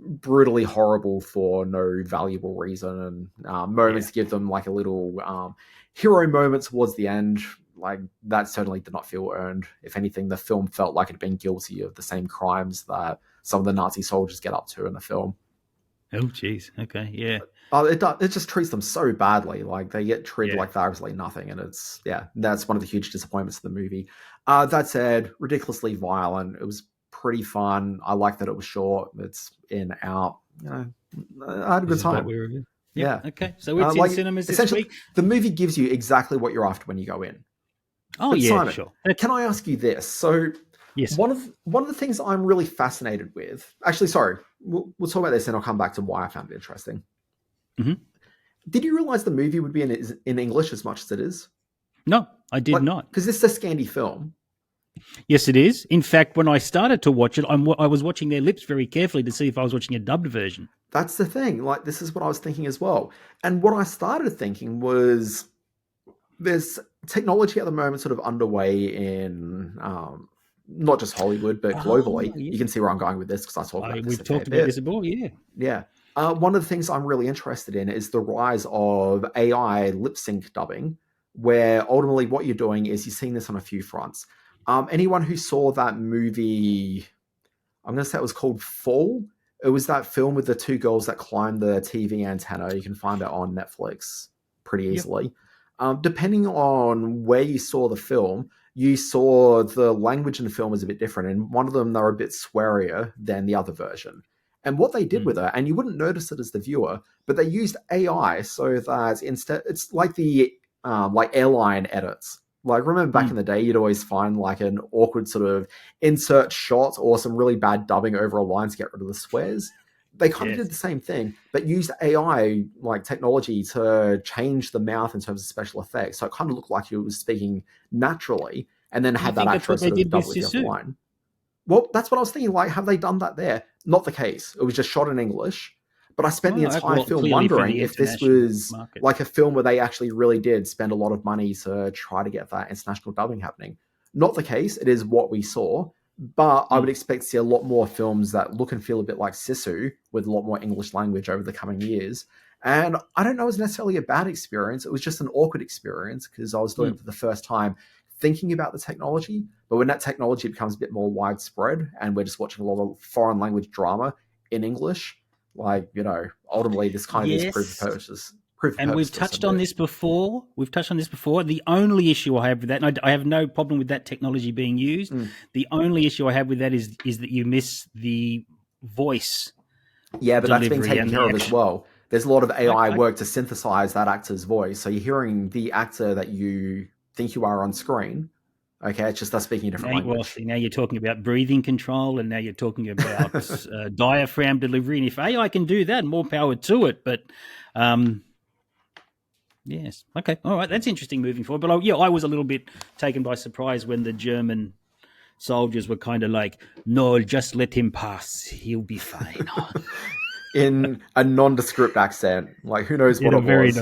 brutally horrible for no valuable reason, and moments give them a little hero moment towards the end. like that certainly did not feel earned. If anything, the film felt like it had been guilty of the same crimes that some of the Nazi soldiers get up to in the film. Oh, geez. Okay, yeah. It just treats them so badly. Like they get treated like they're absolutely nothing, and that's one of the huge disappointments of the movie. That said, ridiculously violent. It was pretty fun. I like that it was short. It's in out. You know, I had a good time. Yeah. Okay. So it's in cinemas this week. The movie gives you exactly what you're after when you go in. Oh, but yeah, Simon, sure. Can I ask you this? So, yes, one of the things I'm really fascinated with. Actually, sorry, we'll talk about this, and I'll come back to why I found it interesting. Mm-hmm. Did you realize the movie would be in English as much as it is? No, I did not. Because this is a Scandi film. Yes, it is. In fact, when I started to watch it, I was watching their lips very carefully to see if I was watching a dubbed version. That's the thing. Like, this is what I was thinking as well. And what I started thinking was there's technology at the moment sort of underway in not just Hollywood, but globally. You can see where I'm going with this because I talk about this. We've talked about this before, yeah. Yeah. One of the things I'm really interested in is the rise of AI lip sync dubbing, where ultimately what you're doing is you're seeing this on a few fronts. Anyone who saw that movie, I'm going to say it was called Fall. It was that film with the two girls that climbed the TV antenna. You can find it on Netflix pretty easily. Yep. Depending on where you saw the film, you saw the language in the film was a bit different. And one of them, they were a bit swearier than the other version. And what they did with it, and you wouldn't notice it as the viewer, but they used AI so that instead, it's like the like airline edits. Like, remember back in the day, you'd always find like an awkward sort of insert shot or some really bad dubbing over a line to get rid of the swears. They kind of did the same thing, but used AI like technology to change the mouth in terms of special effects. So it kind of looked like you was speaking naturally, and then had that actress sort of dub with the other line. Well, that's what I was thinking. Like, have they done that there? Not the case. It was just shot in English. But I spent the entire film wondering if this was like a film where they actually really did spend a lot of money to try to get that international dubbing happening. Not the case. It is what we saw. But I would expect to see a lot more films that look and feel a bit like Sisu with a lot more English language over the coming years. And I don't know it was necessarily a bad experience. It was just an awkward experience because I was doing it for the first time thinking about the technology. But when that technology becomes a bit more widespread and we're just watching a lot of foreign language drama in English, like, you know, ultimately this kind of is proof of purpose. And we've touched on this before. The only issue I have with that, and I have no problem with that technology being used. The only issue I have with that is that you miss the voice. Yeah, but that's been taken care of as well. There's a lot of AI work to synthesize that actor's voice. So you're hearing the actor that you think you are on screen. Okay, it's just us speaking a different language. Well, see, now you're talking about breathing control, and now you're talking about diaphragm delivery. And if AI can do that, more power to it. But yes, okay, all right, that's interesting moving forward. But I was a little bit taken by surprise when the German soldiers were kind of like, "No, just let him pass; he'll be fine." In a nondescript accent, like who knows what it was.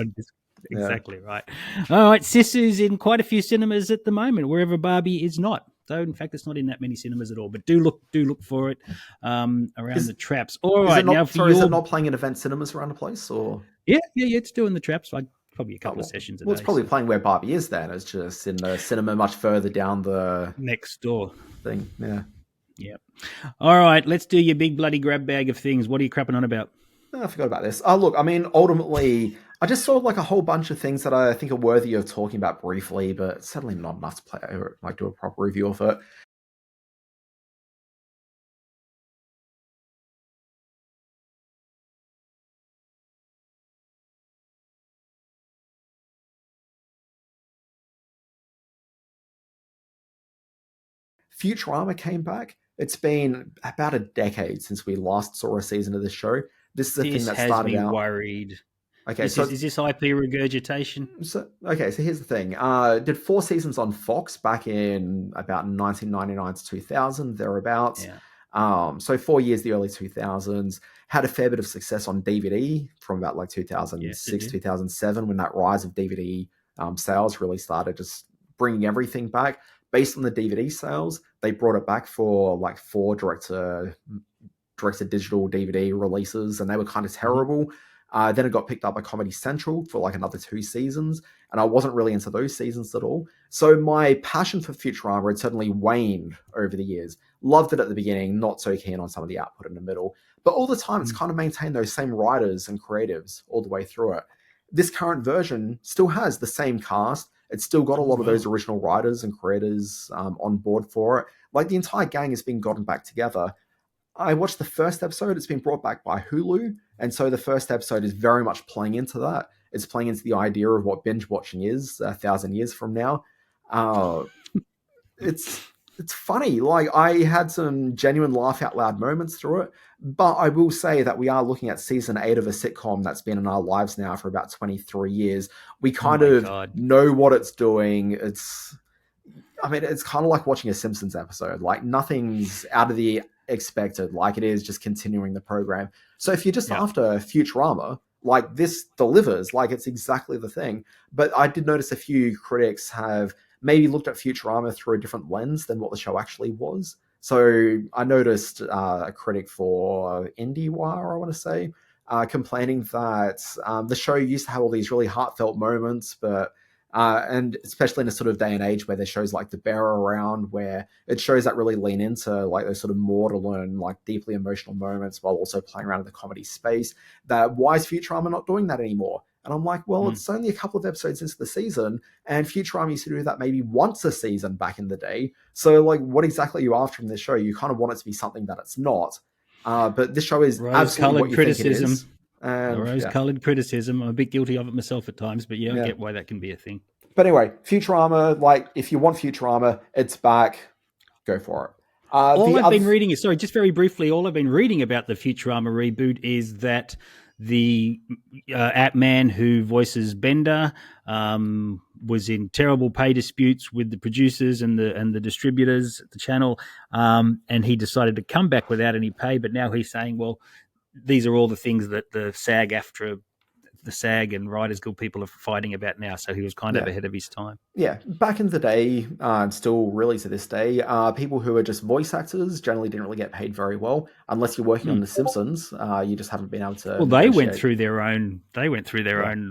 Exactly right. All right, Sisu's in quite a few cinemas at the moment, wherever Barbie is not. So, in fact, it's not in that many cinemas at all. But do look for it around the traps. All right, now is it not playing in event cinemas around the place, or yeah, it's doing the traps. Like probably a couple of sessions a day. Well, it's probably playing where Barbie is. Then it's just in the cinema much further down the next door thing. Yeah. Yep. All right, let's do your big bloody grab bag of things. What are you crapping on about? I forgot about this. Look, I mean, ultimately, I just saw like a whole bunch of things that I think are worthy of talking about briefly, but certainly not enough to do a proper review of it. Futurama came back. It's been about a decade since we last saw a season of this show. This is a thing that started out. Worried. Okay, is this IP regurgitation? So here's the thing. Did 4 seasons on Fox back in about 1999 to 2000, thereabouts. Yeah. So 4 years, the early 2000s. Had a fair bit of success on DVD from about like 2006, 2007, when that rise of DVD sales really started just bringing everything back. Based on the DVD sales, they brought it back for like 4 direct-to-digital DVD releases, and they were kind of terrible. Then it got picked up by Comedy Central for like another 2 seasons, and I wasn't really into those seasons at all. So my passion for Futurama had certainly waned over the years. Loved it at the beginning, not so keen on some of the output in the middle. But all the time, it's kind of maintained those same writers and creatives all the way through it. This current version still has the same cast. It's still got a lot of those original writers and creators on board for it. Like, the entire gang has been gotten back together. I watched the first episode. It's been brought back by Hulu. And so the first episode is very much playing into that. It's playing into the idea of what binge watching is 1,000 years from now. It's funny. Like, I had some genuine laugh out loud moments through it. But I will say that we are looking at season 8 of a sitcom that's been in our lives now for about 23 years. We kind of know what it's doing. It's kind of like watching a Simpsons episode. Like, nothing's out of the expected. Like, it is just continuing the program. So if you're just after Futurama, like, this delivers. Like, it's exactly the thing. But I did notice a few critics have maybe looked at Futurama through a different lens than what the show actually was. So I noticed a critic for IndieWire, I want to say, complaining that the show used to have all these really heartfelt moments, but and especially in a sort of day and age where there's shows like The Bear around, where it shows that really lean into like those sort of more to learn, like deeply emotional moments while also playing around in the comedy space, that why is Futurama not doing that anymore? And I'm like, well, it's only a couple of episodes into the season, and Futurama used to do that maybe once a season back in the day. So, like, what exactly are you after from this show? You kind of want it to be something that it's not. But this show is absolutely what you think it is. Rose-coloured criticism. I'm a bit guilty of it myself at times, but I get why that can be a thing. But anyway, Futurama, like, if you want Futurama, it's back. Go for it. All I've been reading is, just very briefly, all I've been reading about the Futurama reboot is that the Ant-Man who voices Bender was in terrible pay disputes with the producers and the distributors at the channel, and he decided to come back without any pay. But now he's saying, well, these are all the things that the SAG and Writers Guild people are fighting about now. So he was kind of ahead of his time. Yeah, back in the day, and still really to this day, people who are just voice actors generally didn't really get paid very well, unless you're working on The Simpsons. You just haven't been able to. Well, they went through their own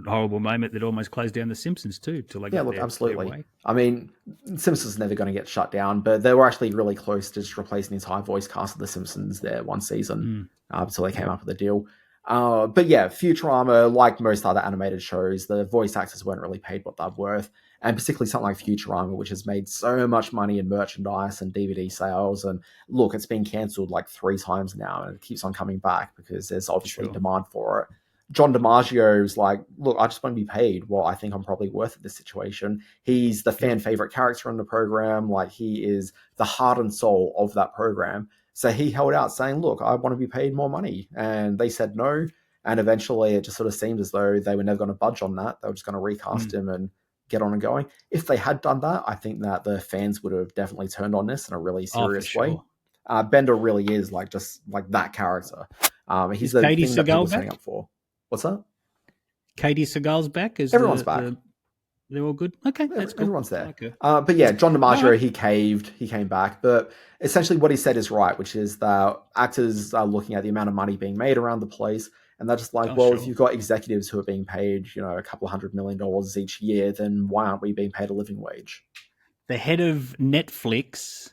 horrible moment that almost closed down The Simpsons too. Absolutely. Their way. I mean, Simpsons is never going to get shut down, but they were actually really close to just replacing the entire voice cast of The Simpsons there one season until they came up with a deal. But yeah, Futurama, like most other animated shows, the voice actors weren't really paid what they're worth. And particularly something like Futurama, which has made so much money in merchandise and DVD sales. And look, it's been cancelled like 3 times now, and it keeps on coming back because there's obviously demand for it. John DiMaggio's like, look, I just want to be paid what I think I'm probably worth at this situation. He's the fan favorite character in the program. Like, he is the heart and soul of that program. So he held out saying, look, I want to be paid more money. And they said no. And eventually it just sort of seemed as though they were never going to budge on that. They were just going to recast him and get on and going. If they had done that, I think that the fans would have definitely turned on this in a really serious way. Bender really is like just like that character. He's the Katie thing that people are Sagal setting back? up for. What's that? Katie Sagal's back? Everyone's back. They're all good? Okay, that's cool. Everyone's there. Okay. But yeah, John DiMaggio, he caved. He came back. But essentially what he said is right, which is that actors are looking at the amount of money being made around the place. And they're just like, if you've got executives who are being paid, a couple of $100 million each year, then why aren't we being paid a living wage? The head of Netflix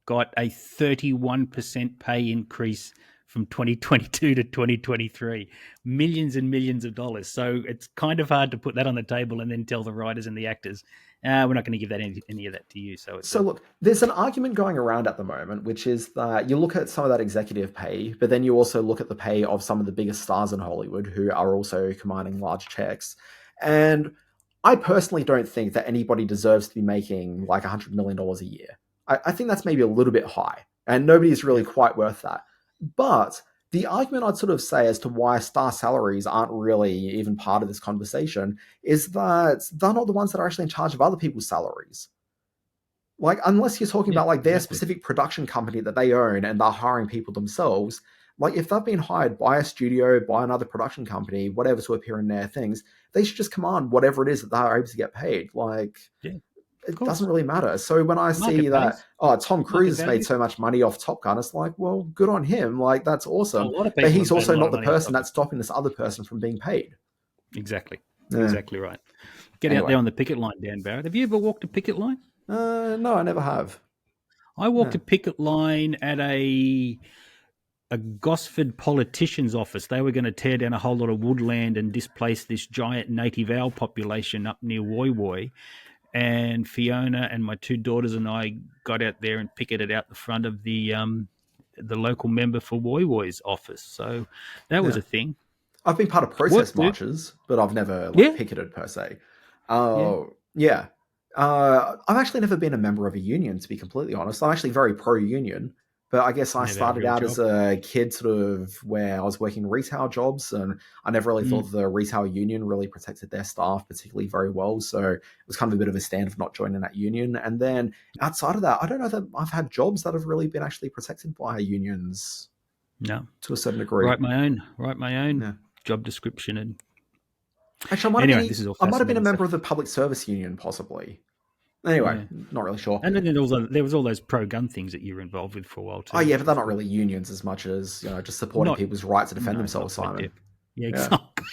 got a 31% pay increase from 2022 to 2023, millions and millions of dollars. So it's kind of hard to put that on the table and then tell the writers and the actors, we're not going to give that any of that to you. So look, there's an argument going around at the moment, which is that you look at some of that executive pay, but then you also look at the pay of some of the biggest stars in Hollywood who are also commanding large checks. And I personally don't think that anybody deserves to be making like $100 million a year. I think that's maybe a little bit high, and nobody's really quite worth that. But the argument I'd sort of say as to why star salaries aren't really even part of this conversation is that they're not the ones that are actually in charge of other people's salaries. Like, unless you're talking about like their specific production company that they own and they're hiring people themselves, like if they've been hired by a studio, by another production company, whatever, to appear in their things, they should just command whatever it is that they're able to get paid. Like, it doesn't really matter. So when I see that, Tom Cruise has made so much money off Top Gun, it's like, well, good on him. Like, that's awesome. A lot of But people he's have also made a lot not of the money off person Top that's stopping this other person from being paid. Exactly. Yeah. Exactly right. Get out there on the picket line, Dan Barrett. Have you ever walked a picket line? No, I never have. I walked a picket line at a Gosford politician's office. They were going to tear down a whole lot of woodland and displace this giant native owl population up near Woy Woy. And Fiona and my two daughters and I got out there and picketed out the front of the local member for Woy Woy's office. So that was a thing. I've been part of protest marches, but I've never picketed per se. I've actually never been a member of a union, to be completely honest. I'm actually very pro-union. But I guess I started out as a kid sort of where I was working retail jobs, and I never really thought the retail union really protected their staff particularly very well. So it was kind of a bit of a stand of not joining that union. And then outside of that, I don't know that I've had jobs that have really been actually protected by unions. No. To a certain degree. Write my own job description. And actually, I might have been a member of the public service union, possibly. Anyway, not really sure. And then there was all those pro-gun things that you were involved with for a while too. Oh yeah, but they're not really unions as much as just supporting people's right to defend themselves, Simon. Yeah, exactly.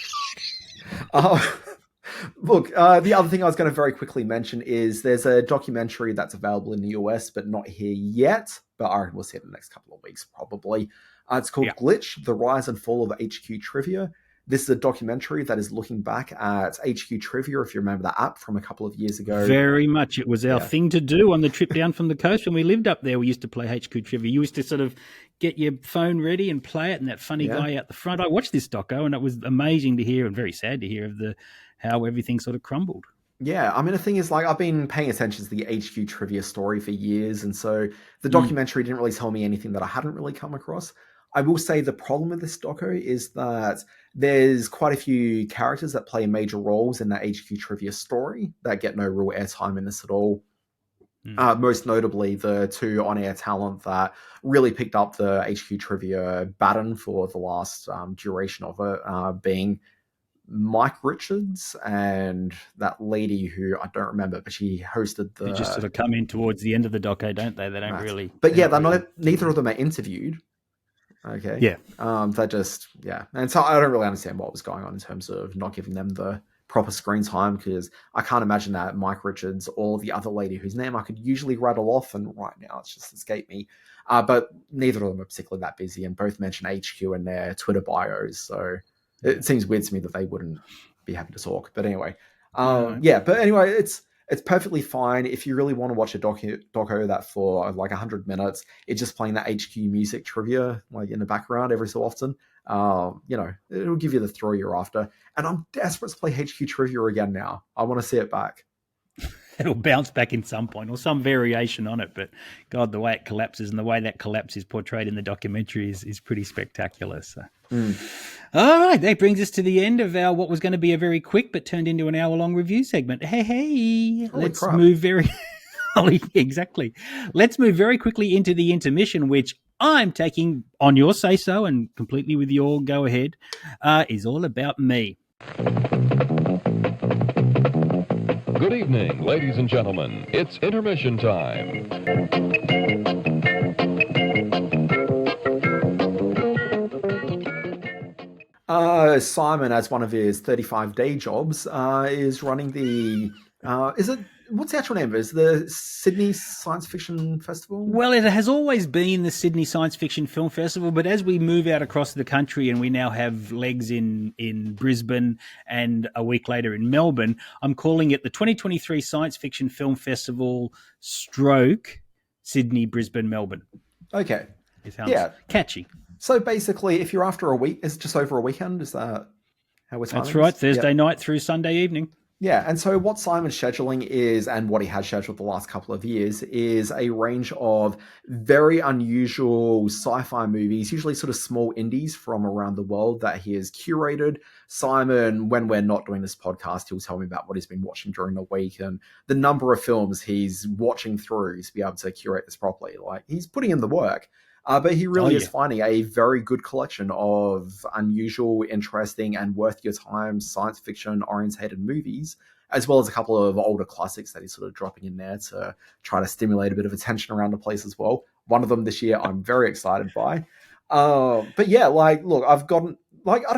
Look, the other thing I was going to very quickly mention is there's a documentary that's available in the US, but not here yet. But I reckon we'll see it in the next couple of weeks, probably. It's called Glitch, The Rise and Fall of HQ Trivia. This is a documentary that is looking back at HQ Trivia, if you remember that app from a couple of years ago. Very much. It was our thing to do on the trip down from the coast when we lived up there. We used to play HQ Trivia. You used to sort of get your phone ready and play it, and that funny guy out the front. I watched this doco, and it was amazing to hear and very sad to hear of how everything sort of crumbled. Yeah, I mean, the thing is, like, I've been paying attention to the HQ Trivia story for years, and so the documentary didn't really tell me anything that I hadn't really come across. I will say the problem with this doco is that there's quite a few characters that play major roles in that HQ Trivia story that get no real airtime in this at all. Most notably, the two on-air talent that really picked up the HQ Trivia baton for the last duration of it, being Mike Richards and that lady who I don't remember, but she hosted the... They just sort of come in towards the end of the doco, don't they? They don't really... But yeah, neither of them are interviewed. Okay. Yeah. And so I don't really understand what was going on in terms of not giving them the proper screen time, because I can't imagine that Mike Richards or the other lady whose name I could usually rattle off, and right now it's just escaped me. But neither of them are particularly that busy, and both mention HQ in their Twitter bios. So it seems weird to me that they wouldn't be happy to talk. But anyway, it's perfectly fine if you really want to watch a doco that for like 100 minutes, it's just playing that HQ music trivia like in the background every so often. It'll give you the thrill you're after. And I'm desperate to play HQ Trivia again now. I want to see it back. It'll bounce back in some point or some variation on it. But God, the way it collapses and the way that collapse is portrayed in the documentary is pretty spectacular. So. All right, that brings us to the end of our what was going to be a very quick but turned into an hour-long review segment. Let's move very... exactly. Let's move very quickly into the intermission, which I'm taking on your say-so and completely with your go-ahead, is all about me. Good evening, ladies and gentlemen. It's intermission time. Simon, as one of his 35 day jobs, is running the... what's the actual name? Is the Sydney Science Fiction Festival? Well, it has always been the Sydney Science Fiction Film Festival, but as we move out across the country and we now have legs in Brisbane and a week later in Melbourne, I'm calling it the 2023 Science Fiction Film Festival stroke Sydney, Brisbane, Melbourne. Okay. It sounds catchy. So basically, if you're after a week, it's just over a weekend? Is that how we're timing? That's right, Thursday night through Sunday evening. Yeah, and so what Simon's scheduling is, and what he has scheduled the last couple of years, is a range of very unusual sci-fi movies, usually sort of small indies from around the world that he has curated. Simon, when we're not doing this podcast, he'll tell me about what he's been watching during the week and the number of films he's watching through to be able to curate this properly. Like, he's putting in the work. But he really is finding a very good collection of unusual, interesting, and worth your time science fiction orientated movies, as well as a couple of older classics that he's sort of dropping in there to try to stimulate a bit of attention around the place as well. One of them this year I'm very excited by. But yeah, like, look, I don't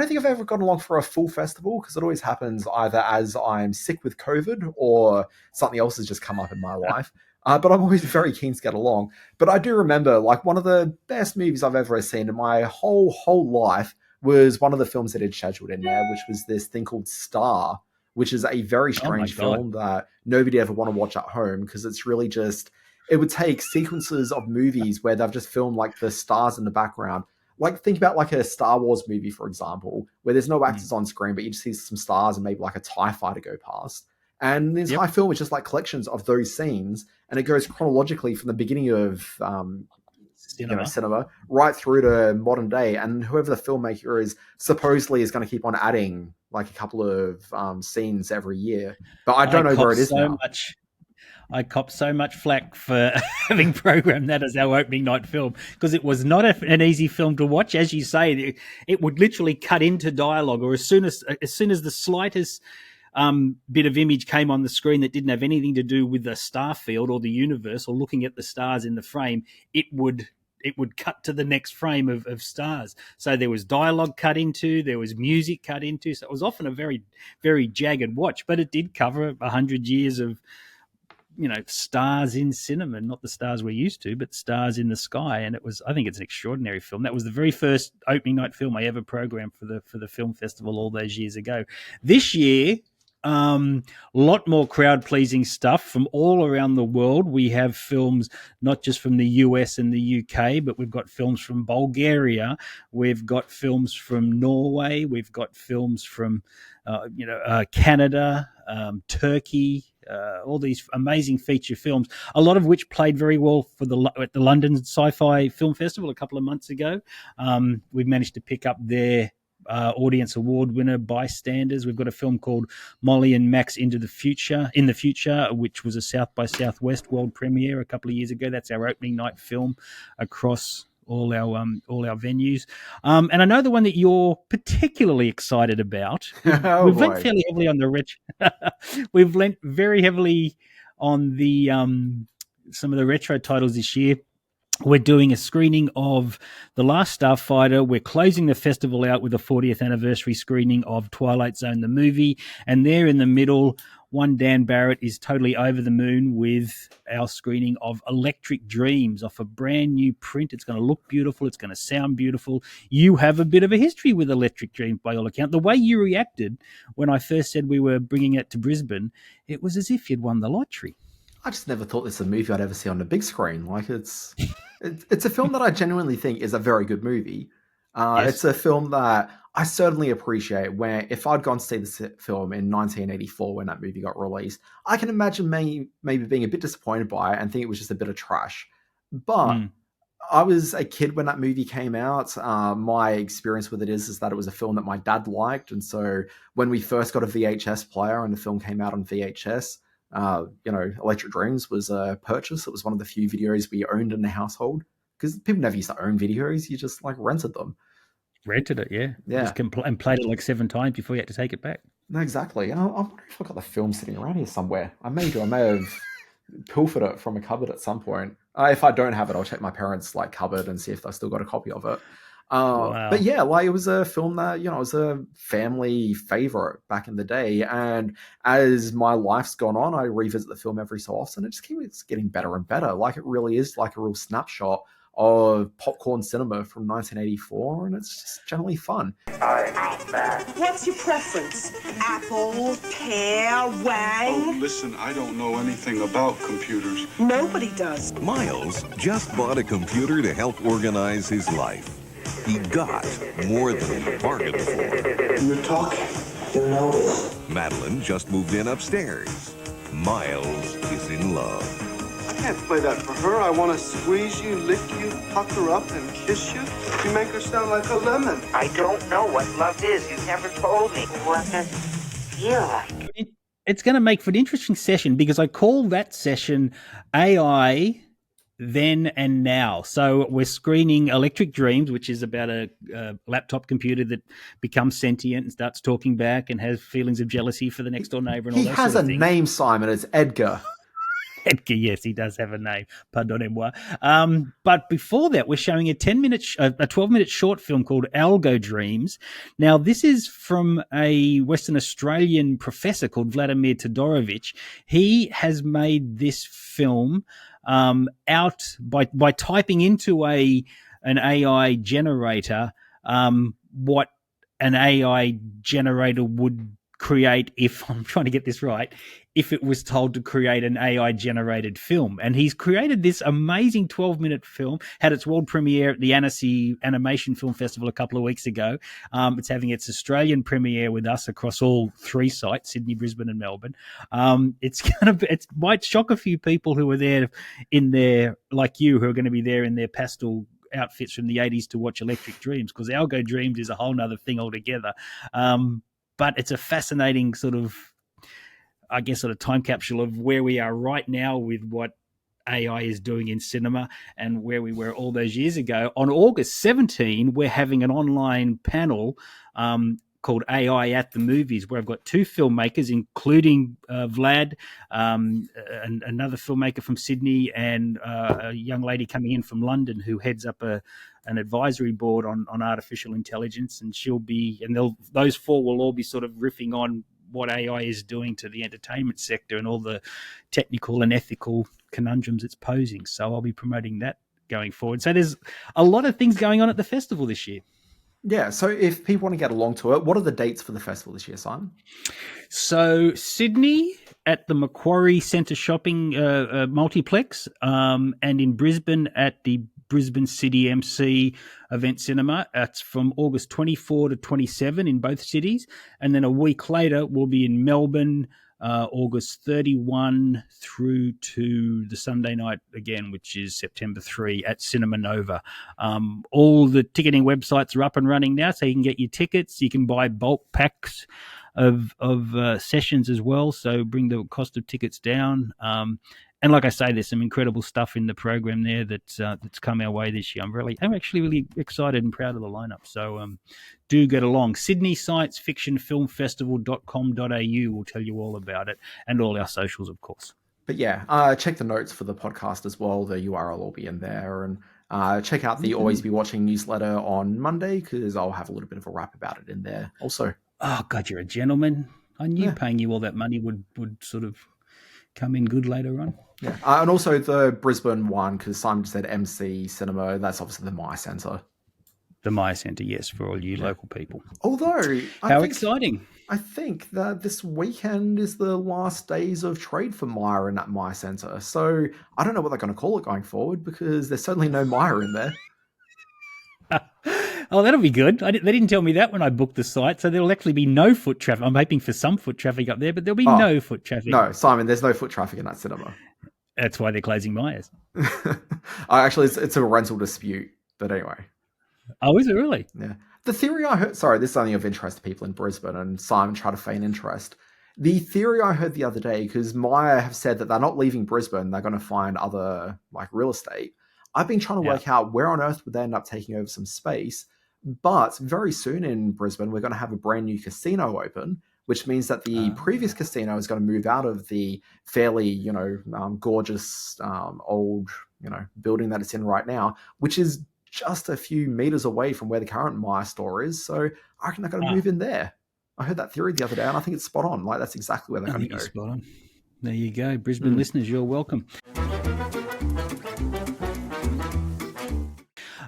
think I've ever gone along for a full festival, because it always happens either as I'm sick with COVID or something else has just come up in my life. But I'm always very keen to get along. But I do remember, like, one of the best movies I've ever seen in my whole life was one of the films that had scheduled in there, which was this thing called Star, which is a very strange film that nobody ever want to watch at home, because it's really just, it would take sequences of movies where they've just filmed like the stars in the background. Like, think about like a Star Wars movie, for example, where there's no actors on screen, but you just see some stars and maybe like a TIE fighter go past. And the entire film is just like collections of those scenes, and it goes chronologically from the beginning of cinema right through to modern day. And whoever the filmmaker is supposedly is going to keep on adding like a couple of scenes every year. But I don't know where it is now. I copped so much flack for having programmed that as our opening night film, because it was not an easy film to watch. As you say, it would literally cut into dialogue, or as soon as the slightest bit of image came on the screen that didn't have anything to do with the star field or the universe or looking at the stars in the frame, it would cut to the next frame of stars. So there was dialogue cut into, there was music cut into. So it was often a very, very jagged watch, but it did cover 100 years of, stars in cinema, not the stars we're used to, but stars in the sky. And I think it's an extraordinary film. That was the very first opening night film I ever programmed for the film festival all those years ago. This year, lot more crowd-pleasing stuff from all around the world. We have films not just from the US and the UK, but we've got films from Bulgaria, we've got films from Norway, we've got films from Canada, Turkey, all these amazing feature films, a lot of which played very well at the London Sci-Fi Film Festival a couple of months ago. We've managed to pick up their audience award winner, Bystanders. We've got a film called Molly and Max in the Future, which was a South by Southwest world premiere a couple of years ago. That's our opening night film across all our venues. And I know the one that you're particularly excited about. We've lent fairly heavily on the we've lent very heavily on the some of the retro titles this year. We're doing a screening of The Last Starfighter. We're closing the festival out with a 40th anniversary screening of Twilight Zone, the movie. And there in the middle, one Dan Barrett is totally over the moon with our screening of Electric Dreams off a brand new print. It's going to look beautiful. It's going to sound beautiful. You have a bit of a history with Electric Dreams by all account. The way you reacted when I first said we were bringing it to Brisbane, it was as if you'd won the lottery. I just never thought this was a movie I'd ever see on the big screen. Like, it's a film that I genuinely think is a very good movie. Yes. It's a film that I certainly appreciate, where if I'd gone to see this film in 1984 when that movie got released, I can imagine maybe being a bit disappointed by it and think it was just a bit of trash. But I was a kid when that movie came out. My experience with it is that it was a film that my dad liked. And so when we first got a VHS player and the film came out on VHS, Electric Dreams was a purchase. It was one of the few videos we owned in the household, because people never used to own videos. You just like rented them. Rented it, yeah. And played it like 7 times before you had to take it back. No, exactly. I wonder if I got the film sitting around here somewhere. I may have pilfered it from a cupboard at some point. If I don't have it, I'll check my parents' cupboard and see if they still got a copy of it. Wow. But yeah, it was a film that, it was a family favorite back in the day. And as my life's gone on, I revisit the film every so often. It just keeps getting better and better. It really is like a real snapshot of popcorn cinema from 1984. And it's just generally fun. What's your preference? Apple, pear, wang? Oh, listen, I don't know anything about computers. Nobody does. Miles just bought a computer to help organize his life. He got more than he bargained for. You're talking. You notice. Madeline just moved in upstairs. Miles is in love. I can't play that for her. I want to squeeze you, lick you, pucker up, and kiss you. You make her sound like a lemon. I don't know what love is. You never told me what it feel like. It's going to make for an interesting session, because I call that session AI then and now. So we're screening Electric Dreams, which is about a laptop computer that becomes sentient and starts talking back and has feelings of jealousy for the next door neighbor and all He that has sort a of thing. name, Simon. It's Edgar. Edgar, yes, he does have a name. Pardonnez-moi. But before that, we're showing a 12-minute short film called Algo Dreams. Now, this is from a Western Australian professor called Vladimir Todorovic. He has made this film out by typing into an AI generator what an AI generator would create if, I'm trying to get this right, if it was told to create an AI generated film. And he's created this amazing 12-minute film, had its world premiere at the Annecy Animation Film Festival a couple of weeks ago. It's having its Australian premiere with us across all 3 sites, Sydney, Brisbane and Melbourne. It might shock a few people who are there in their, like you, who are going to be there in their pastel outfits from the 80s to watch Electric Dreams, because Algo Dreams is a whole nother thing altogether. But it's a fascinating sort of time capsule of where we are right now with what AI is doing in cinema and where we were all those years ago. On August 17, we're having an online panel called AI at the Movies, where I've got 2 filmmakers, including Vlad, and another filmmaker from Sydney, and a young lady coming in from London who heads up an advisory board on artificial intelligence, and those 4 will all be sort of riffing on what AI is doing to the entertainment sector and all the technical and ethical conundrums it's posing. So I'll be promoting that going forward. So there's a lot of things going on at the festival this year. Yeah, so if people want to get along to it, what are the dates for the festival this year, Simon? So Sydney at the Macquarie Centre Shopping multiplex, and in Brisbane at the Brisbane City MC Event Cinema. That's from August 24 to 27 in both cities. And then a week later, we'll be in Melbourne, August 31 through to the Sunday night again, which is September 3 at Cinema Nova. All the ticketing websites are up and running now, so you can get your tickets. You can buy bulk packs of sessions as well, so bring the cost of tickets down. And like I say, there's some incredible stuff in the program there that's come our way this year. I'm actually really excited and proud of the lineup. So do get along. Sydney Science Fiction Film Festival.com.au will tell you all about it, and all our socials, of course. But yeah, check the notes for the podcast as well. The URL will be in there. And check out the Always Be Watching newsletter on Monday, because I'll have a little bit of a rap about it in there also. Oh, God, you're a gentleman. I knew paying you all that money would sort of come in good later on. Yeah, and also the Brisbane one, because Simon just said MC Cinema, that's obviously the Maya Centre. The Maya Centre, yes, for all you local people. Although, how exciting. I think that this weekend is the last days of trade for Maya in that Maya Centre. So I don't know what they're going to call it going forward, because there's certainly no Maya in there. Oh, that'll be good. They didn't tell me that when I booked the site, so there'll actually be no foot traffic. I'm hoping for some foot traffic up there, but there'll be no foot traffic. No, Simon, there's no foot traffic in that cinema. That's why they're closing Myers. Actually, it's a rental dispute, but anyway. Oh, is it really? Yeah. The theory I heard, sorry, this is only of interest to people in Brisbane, and Simon tried to feign interest. The theory I heard the other day, because Maya have said that they're not leaving Brisbane, they're going to find other real estate. I've been trying to work out where on earth would they end up taking over some space. But very soon in Brisbane, we're going to have a brand new casino open, which means that the previous casino is going to move out of the fairly, gorgeous old, building that it's in right now, which is just a few meters away from where the current Maya store is. So I reckon they're going to move in there. I heard that theory the other day, and I think it's spot on. That's exactly where they're going to go. Spot on. There you go. Brisbane listeners, you're welcome.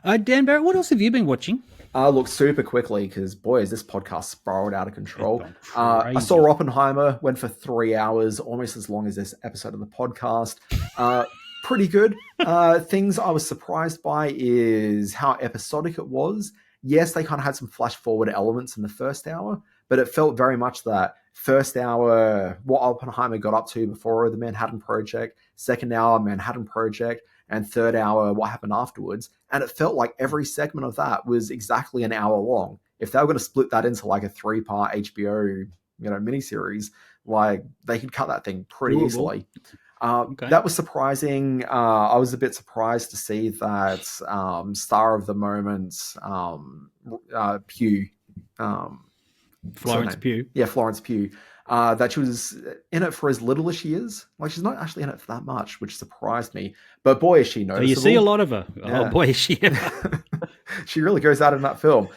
Dan Barrett, what else have you been watching? Look, super quickly, because boy, is this podcast spiraled out of control. I saw Oppenheimer, went for 3 hours, almost as long as this episode of the podcast. Pretty good. Things I was surprised by is how episodic it was. Yes, they kind of had some flash forward elements in the first hour, but it felt very much that first hour, what Oppenheimer got up to before the Manhattan Project, second hour, Manhattan Project, and third hour, what happened afterwards. And it felt like every segment of that was exactly an hour long. If they were going to split that into a 3-part HBO, miniseries, they could cut that thing pretty easily. That was surprising. I was a bit surprised to see that star of the moment, Pugh. Florence Pugh. Yeah, Florence Pugh. That she was in it for as little as she is. Like, she's not actually in it for that much, which surprised me. But boy, is she noticeable. So you see a lot of her. Yeah. Oh boy, is she. She really goes out in that film.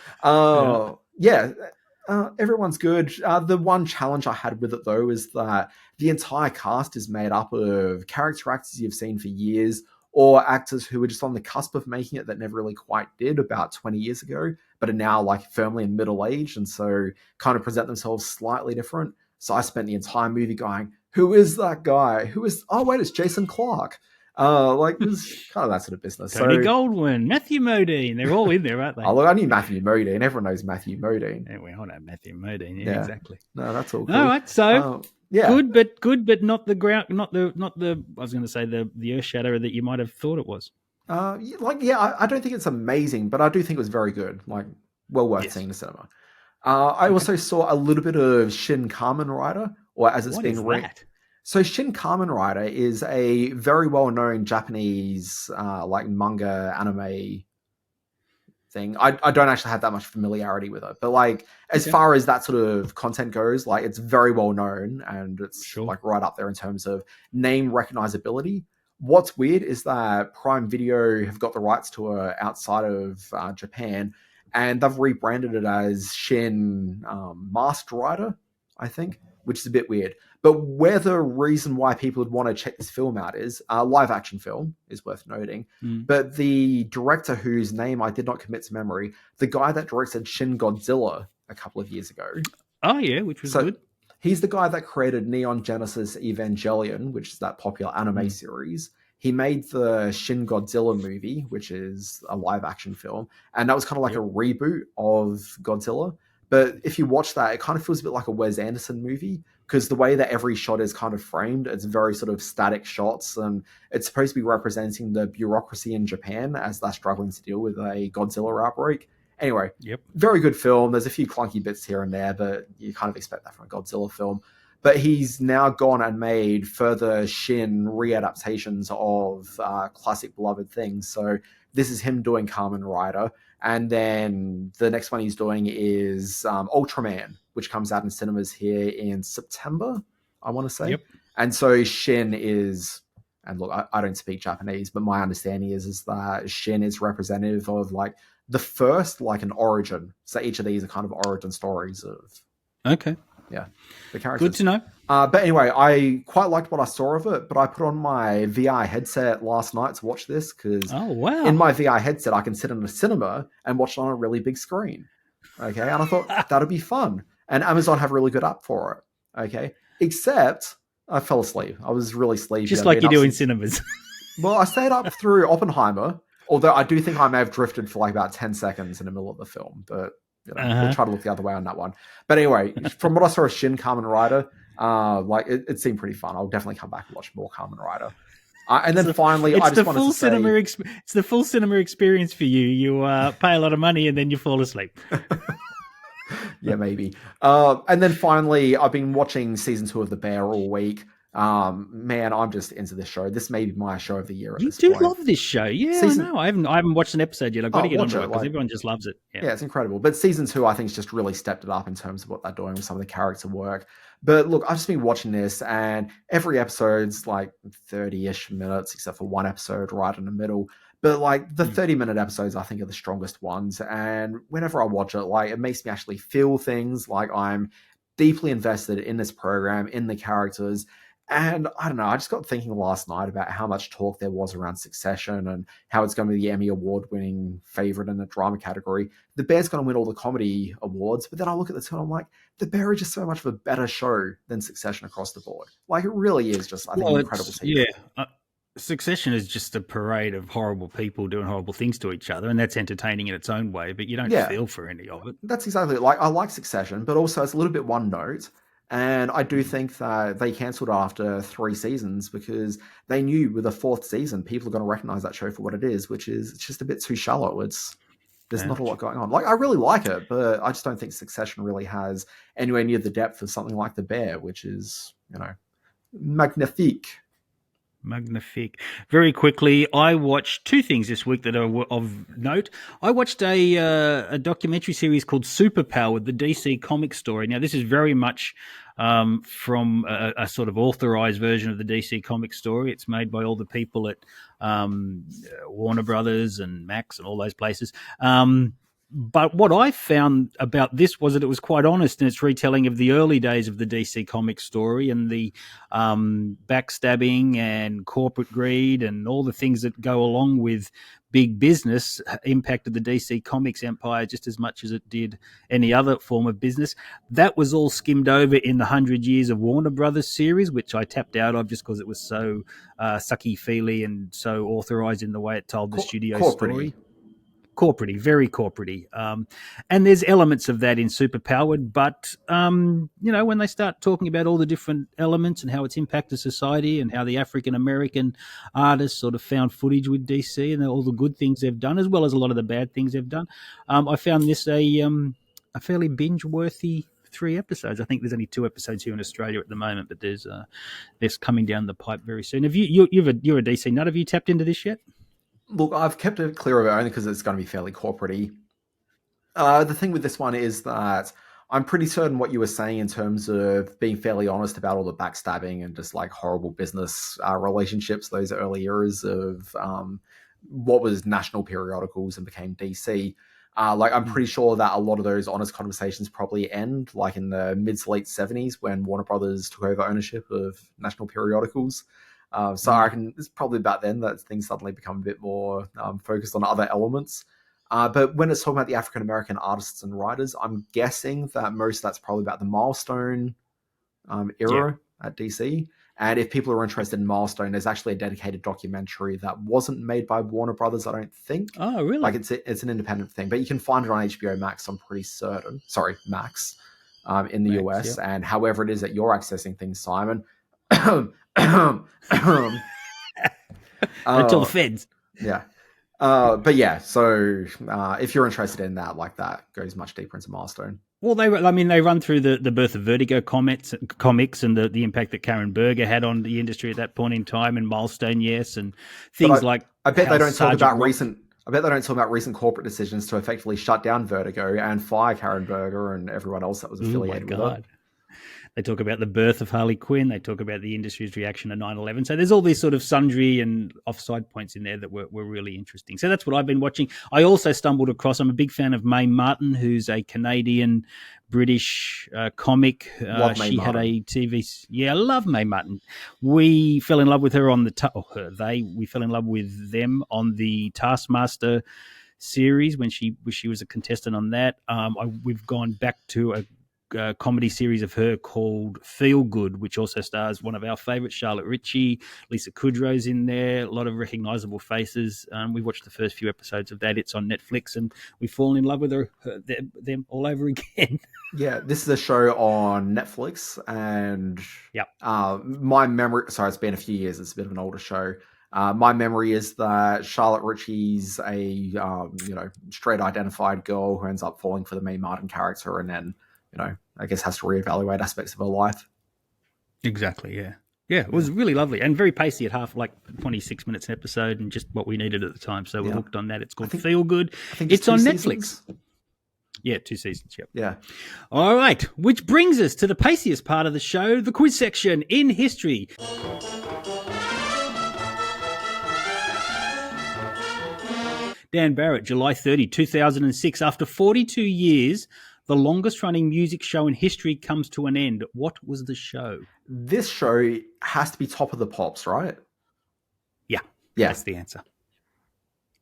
Everyone's good. The one challenge I had with it, though, is that the entire cast is made up of character actors you've seen for years, or actors who were just on the cusp of making it that never really quite did about 20 years ago, but are now like firmly in middle age, and so kind of present themselves slightly different. So I spent the entire movie going, who is that guy? It's Jason Clarke. It was kind of that sort of business. Tony Goldwyn, Matthew Modine, they're all in there, aren't they? Oh, look, I knew Matthew Modine. Everyone knows Matthew Modine. Yeah, we all know Matthew Modine. Yeah, exactly. No, that's all cool. All right, so yeah, good, but not the ground, not the. I was going to say the earth shatter that you might have thought it was. I don't think it's amazing, but I do think it was very good. Like, well worth seeing the cinema. I also saw a little bit of Shin Kamen Rider, or as it's being read. So Shin Kamen Rider is a very well-known Japanese manga anime thing. I don't actually have that much familiarity with it, but like as far as that sort of content goes, like it's very well known and it's like right up there in terms of name recognizability. What's weird is that Prime Video have got the rights to it outside of Japan, and they've rebranded it as Shin Masked Rider, I think, which is a bit weird. But where the reason why people would want to check this film out is a live action film, is worth noting. But the director, whose name I did not commit to memory, the guy that directed Shin Godzilla a couple of years ago. Oh, yeah, which was good. He's the guy that created Neon Genesis Evangelion, which is that popular anime series. He made the Shin Godzilla movie, which is a live action film. And that was kind of like a reboot of Godzilla. But if you watch that, it kind of feels a bit like a Wes Anderson movie, because the way that every shot is kind of framed, it's very sort of static shots, and it's supposed to be representing the bureaucracy in Japan as they're struggling to deal with a Godzilla outbreak. Anyway, very good film. There's a few clunky bits here and there, but you kind of expect that from a Godzilla film. But he's now gone and made further Shin readaptations of classic beloved things. So this is him doing Kamen Rider. And then the next one he's doing is Ultraman, which comes out in cinemas here in September, I want to say. And so Shin is, and look, I don't speak Japanese, but my understanding is that Shin is representative of like the first, like an origin. So each of these are kind of origin stories of... the characters. Good to know. But anyway, I quite liked what I saw of it, but I put on my VR headset last night to watch this because in my VR headset, I can sit in a cinema and watch it on a really big screen. Okay. And I thought that'd be fun. And Amazon have a really good app for it. Okay. Except I fell asleep. I was really sleepy. Just like you do in cinemas. Well, I stayed up through Oppenheimer, although I do think I may have drifted for like about 10 seconds in the middle of the film, but we'll try to look the other way on that one. But anyway, from what I saw of Shin Kamen Rider, it seemed pretty fun. I'll definitely come back and watch more Kamen Rider. And then finally, I just wanted to say... it's the full cinema experience for you. You pay a lot of money and then you fall asleep. Yeah, maybe. And then finally, I've been watching season 2 of The Bear all week. Man, I'm just into this show. This may be my show of the year. You do love this show. Yeah, I know. I haven't watched an episode yet. I've got to get onto it because everyone just loves it. Yeah, it's incredible. But season 2, I think, has just really stepped it up in terms of what they're doing with some of the character work. But look, I've just been watching this, and every episode's like 30-ish minutes, except for one episode right in the middle. But like the 30-minute episodes, I think, are the strongest ones. And whenever I watch it, like it makes me actually feel things. Like I'm deeply invested in this program, in the characters. And I don't know, I just got thinking last night about how much talk there was around Succession and how it's going to be the Emmy Award-winning favorite in the drama category. The Bear's going to win all the comedy awards, but then I look at the two and I'm like, The Bear is just so much of a better show than Succession across the board. Like, it really is just, I think, an incredible TV. Yeah. Succession is just a parade of horrible people doing horrible things to each other, and that's entertaining in its own way, but you don't feel for any of it. That's exactly it. Like, I like Succession, but also it's a little bit one note. And I do think that they cancelled after 3 seasons because they knew with a 4th season, people are going to recognize that show for what it is, which is it's just a bit too shallow. There's not a lot going on. Like, I really like it, but I just don't think Succession really has anywhere near the depth of something like The Bear, which is, magnifique. Magnifique. Very quickly, I watched two things this week that are of note. I watched a documentary series called Superpowered, the DC comic story. Now, this is very much from a sort of authorized version of the DC comic story. It's made by all the people at Warner Brothers and Max and all those places. But what I found about this was that it was quite honest in its retelling of the early days of the DC comic story and the backstabbing and corporate greed and all the things that go along with big business impacted the DC Comics empire just as much as it did any other form of business. That was all skimmed over in the 100 Years of Warner Brothers series, which I tapped out of just because it was so sucky-feely and so authorized in the way it told the studio story. Corporate-y, very corporate-y. And there's elements of that in Superpowered, but, when they start talking about all the different elements and how it's impacted society and how the African-American artists sort of found footage with DC and all the good things they've done, as well as a lot of the bad things they've done, I found this a fairly binge-worthy 3 episodes. I think there's only 2 episodes here in Australia at the moment, but there's coming down the pipe very soon. Have you're a DC nut. Have you tapped into this yet? Look, I've kept it clear of it only because it's going to be fairly corporate-y. The thing with this one is that I'm pretty certain what you were saying in terms of being fairly honest about all the backstabbing and just like horrible business relationships, those early eras of what was national periodicals and became DC. I'm pretty sure that a lot of those honest conversations probably end like in the mid to late 70s when Warner Brothers took over ownership of national periodicals. So I reckon it's probably about then that things suddenly become a bit more focused on other elements. But when it's talking about the African-American artists and writers, I'm guessing that most of that's probably about the Milestone era at DC. And if people are interested in Milestone, there's actually a dedicated documentary that wasn't made by Warner Brothers, I don't think. Oh, really? Like it's an independent thing. But you can find it on HBO Max, I'm pretty certain. Sorry, Max, in the US. Yep. And however it is that you're accessing things, Simon... Until the feds. Yeah. But yeah, so if you're interested in that, like that goes much deeper into Milestone. Well, they run through the birth of Vertigo comics and the impact that Karen Berger had on the industry at that point in time, and Milestone, yes, and things like. I bet they don't talk about recent. I bet they don't talk about recent corporate decisions to effectively shut down Vertigo and fire Karen Berger and everyone else that was affiliated with it. They talk about the birth of Harley Quinn. They talk about the industry's reaction to 9/11. So there's all these sort of sundry and offside points in there that were really interesting. So that's what I've been watching. I also stumbled across, I'm a big fan of Mae Martin, who's a Canadian-British comic. She had a TV... Yeah, I love Mae Martin. We fell in love with her on we fell in love with them on the Taskmaster series when she was a contestant on that. We've gone back to a comedy series of her called Feel Good, which also stars one of our favorites, Charlotte Ritchie. Lisa Kudrow's in there, a lot of recognizable faces. We watched the first few episodes of that. It's on Netflix, and we've fallen in love with them all over again. Yeah, this is a show on Netflix, and my memory... Sorry, it's been a few years. It's a bit of an older show. My memory is that Charlotte Ritchie's a straight identified girl who ends up falling for the Mae Martin character, and then I guess has to reevaluate aspects of her life. Exactly, yeah. Yeah, it was really lovely and very pacey at 26 minutes an episode and just what we needed at the time. So we're hooked on that. It's called Feel Good. It's on Netflix. Yeah, 2 seasons, yep. Yeah. All right, which brings us to the paciest part of the show, the quiz section in history. Dan Barrett, July 30, 2006. After 42 years... the longest-running music show in history comes to an end. What was the show? This show has to be Top of the Pops, right? Yeah. That's the answer.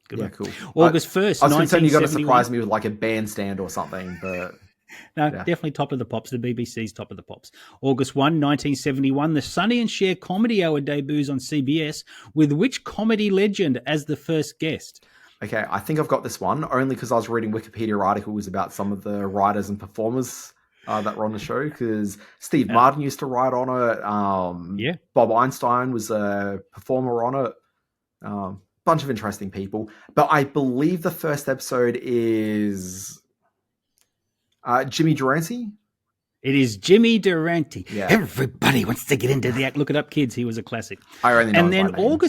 Good one. Cool. August 1st, 1971. I was concerned you got to surprise me with like a bandstand or something, but... No, definitely Top of the Pops, the BBC's Top of the Pops. August 1, 1971, the Sonny and Cher Comedy Hour debuts on CBS with which comedy legend as the first guest? Okay, I think I've got this one, only because I was reading Wikipedia articles about some of the writers and performers that were on the show, because Steve Martin used to write on it. Bob Einstein was a performer on it. Bunch of interesting people. But I believe the first episode is Jimmy Durante. It is Jimmy Durante. Yeah. Everybody wants to get into the act. Look it up, kids. He was a classic. I only know and it then by name.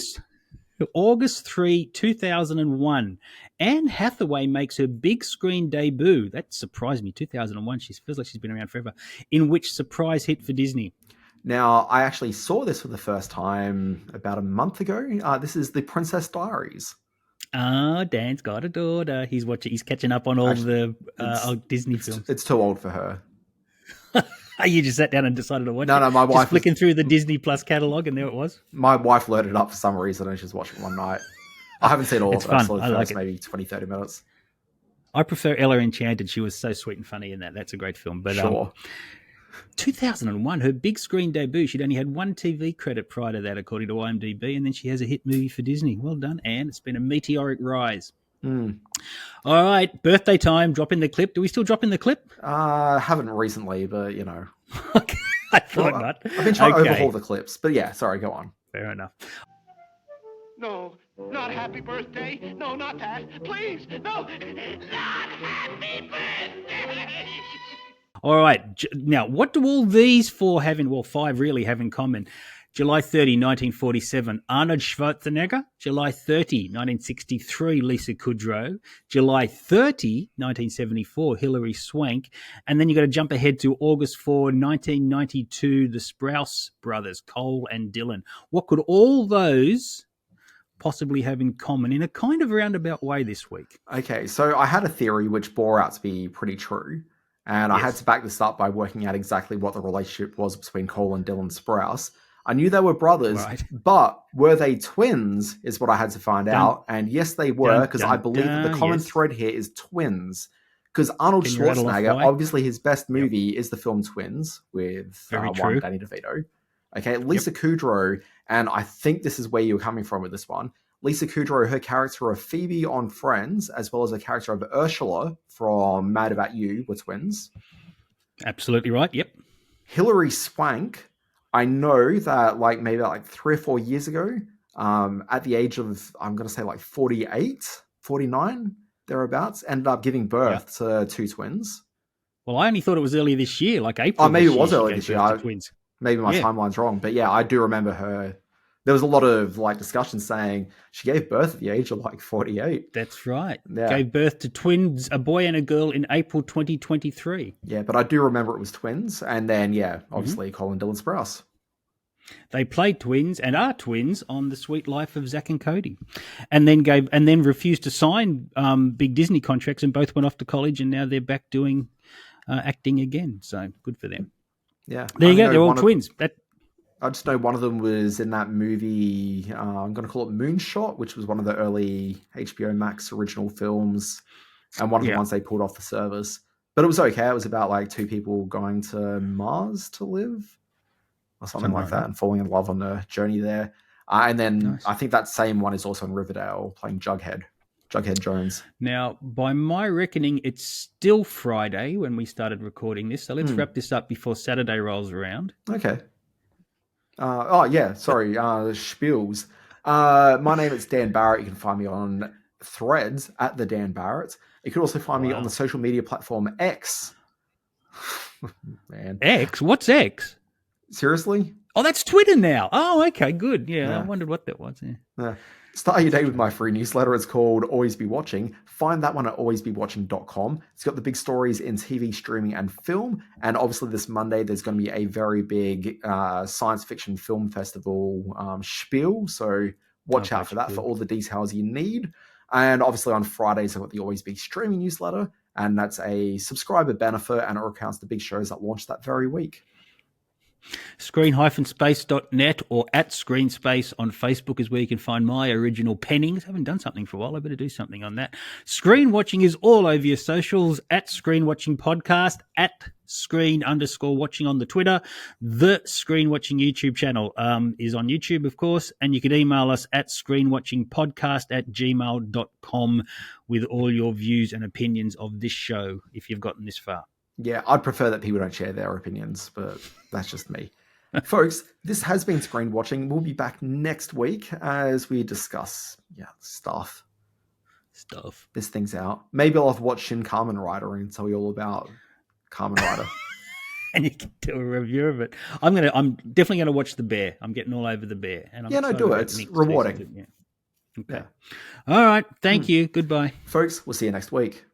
August 3, 2001, Anne Hathaway makes her big screen debut. That surprised me. 2001. She feels like she's been around forever. In which surprise hit for Disney? Now, I actually saw this for the first time about a month ago. This is The Princess Diaries. Oh, Dan's got a daughter. He's catching up on all the Disney films. It's too old for her. You just sat down and decided to watch it? No, my wife just flicking through the Disney Plus catalog, and there it was. My wife loaded it up for some reason, and she's watching it one night. I haven't seen all of it. I saw the first maybe 20, 30 minutes. I prefer Ella Enchanted. She was so sweet and funny in that. That's a great film. But sure. 2001, her big screen debut. She'd only had one TV credit prior to that, according to IMDb, and then she has a hit movie for Disney. Well done, Anne. It's been a meteoric rise. All right, birthday time. Drop in the clip. Do we still drop in the clip? Haven't recently, but you know. Okay, I thought not. I've been trying to overhaul the clips, but yeah, sorry, go on. Fair enough. No, not happy birthday. No, not that. Please, no, not happy birthday. All right, now what do all these four have in? Well, five really have in common. July 30, 1947, Arnold Schwarzenegger. July 30, 1963, Lisa Kudrow. July 30, 1974, Hilary Swank. And then you got to jump ahead to August 4, 1992, the Sprouse brothers, Cole and Dylan. What could all those possibly have in common in a kind of roundabout way this week? Okay, so I had a theory which bore out to be pretty true. And I had to back this up by working out exactly what the relationship was between Cole and Dylan Sprouse. I knew they were brothers, but were they twins is what I had to find out. And yes, they were, because I believe that the common thread here is twins. Because Arnold Schwarzenegger, obviously his best movie is the film Twins with one Danny DeVito. Okay, Lisa Kudrow, and I think this is where you were coming from with this one. Lisa Kudrow, her character of Phoebe on Friends, as well as the character of Ursula from Mad About You, were twins. Absolutely right, yep. Hilary Swank, I know that maybe 3 or 4 years ago, at the age of, I'm going to say 48, 49, thereabouts, ended up giving birth to two twins. Well, I only thought it was earlier this year, April. Oh, maybe it was earlier this year. Twins. Maybe my timeline's wrong. But yeah, I do remember her. There was a lot of discussion saying she gave birth at the age of 48. That's right. Yeah. Gave birth to twins, a boy and a girl, in April 2023. Yeah, but I do remember it was twins. And then, obviously Cole and Dylan Sprouse. They played twins and are twins on The Sweet Life of Zack and Cody, and then refused to sign big Disney contracts, and both went off to college, and now they're back doing acting again. So good for them. Yeah, there you go. They're all twins. I just know one of them was in that movie. I'm going to call it Moonshot, which was one of the early HBO Max original films, and one of the ones they pulled off the service. But it was okay. It was about two people going to Mars to live, or something like that, and falling in love on the journey there. And then I think that same one is also in Riverdale, playing Jughead Jones. Now, by my reckoning, it's still Friday when we started recording this, so let's wrap this up before Saturday rolls around. Okay. Spiels. My name is Dan Barrett. You can find me on Threads at the Dan Barrett. You can also find me on the social media platform X. Man. X? What's X? Seriously? Oh, that's Twitter now. Oh, okay, good. Yeah. I wondered what that was. Yeah. Start your day with my free newsletter. It's called Always Be Watching. Find that one at alwaysbewatching.com. It's got the big stories in TV, streaming, and film. And obviously this Monday, there's going to be a very big science fiction film festival spiel. So watch out for that for all the details you need. And obviously on Fridays, I've got the Always Be streaming newsletter. And that's a subscriber benefit, and it recounts the big shows that launch that very week. Screen-space.net or at Screenspace on Facebook is where you can find my original pennings. I haven't done something for a while. I better do something on that. Screen Watching is all over your socials, at Screen Watching Podcast, at Screen_watching on the Twitter. The Screen Watching YouTube channel is on YouTube, of course, and you can email us at screenwatchingpodcast@gmail.com with all your views and opinions of this show if you've gotten this far. Yeah, I'd prefer that people don't share their opinions, but that's just me. Folks, this has been Screen Watching. We'll be back next week as we discuss stuff. This thing's out. Maybe I'll have watched Shin Kamen Rider and tell you all about Kamen Rider. and you can do a review of it. I'm definitely gonna watch The Bear. I'm getting all over The Bear. And I'm excited do it. about It's next rewarding. season. Yeah. Okay. All right. Thank you. Goodbye. Folks, we'll see you next week.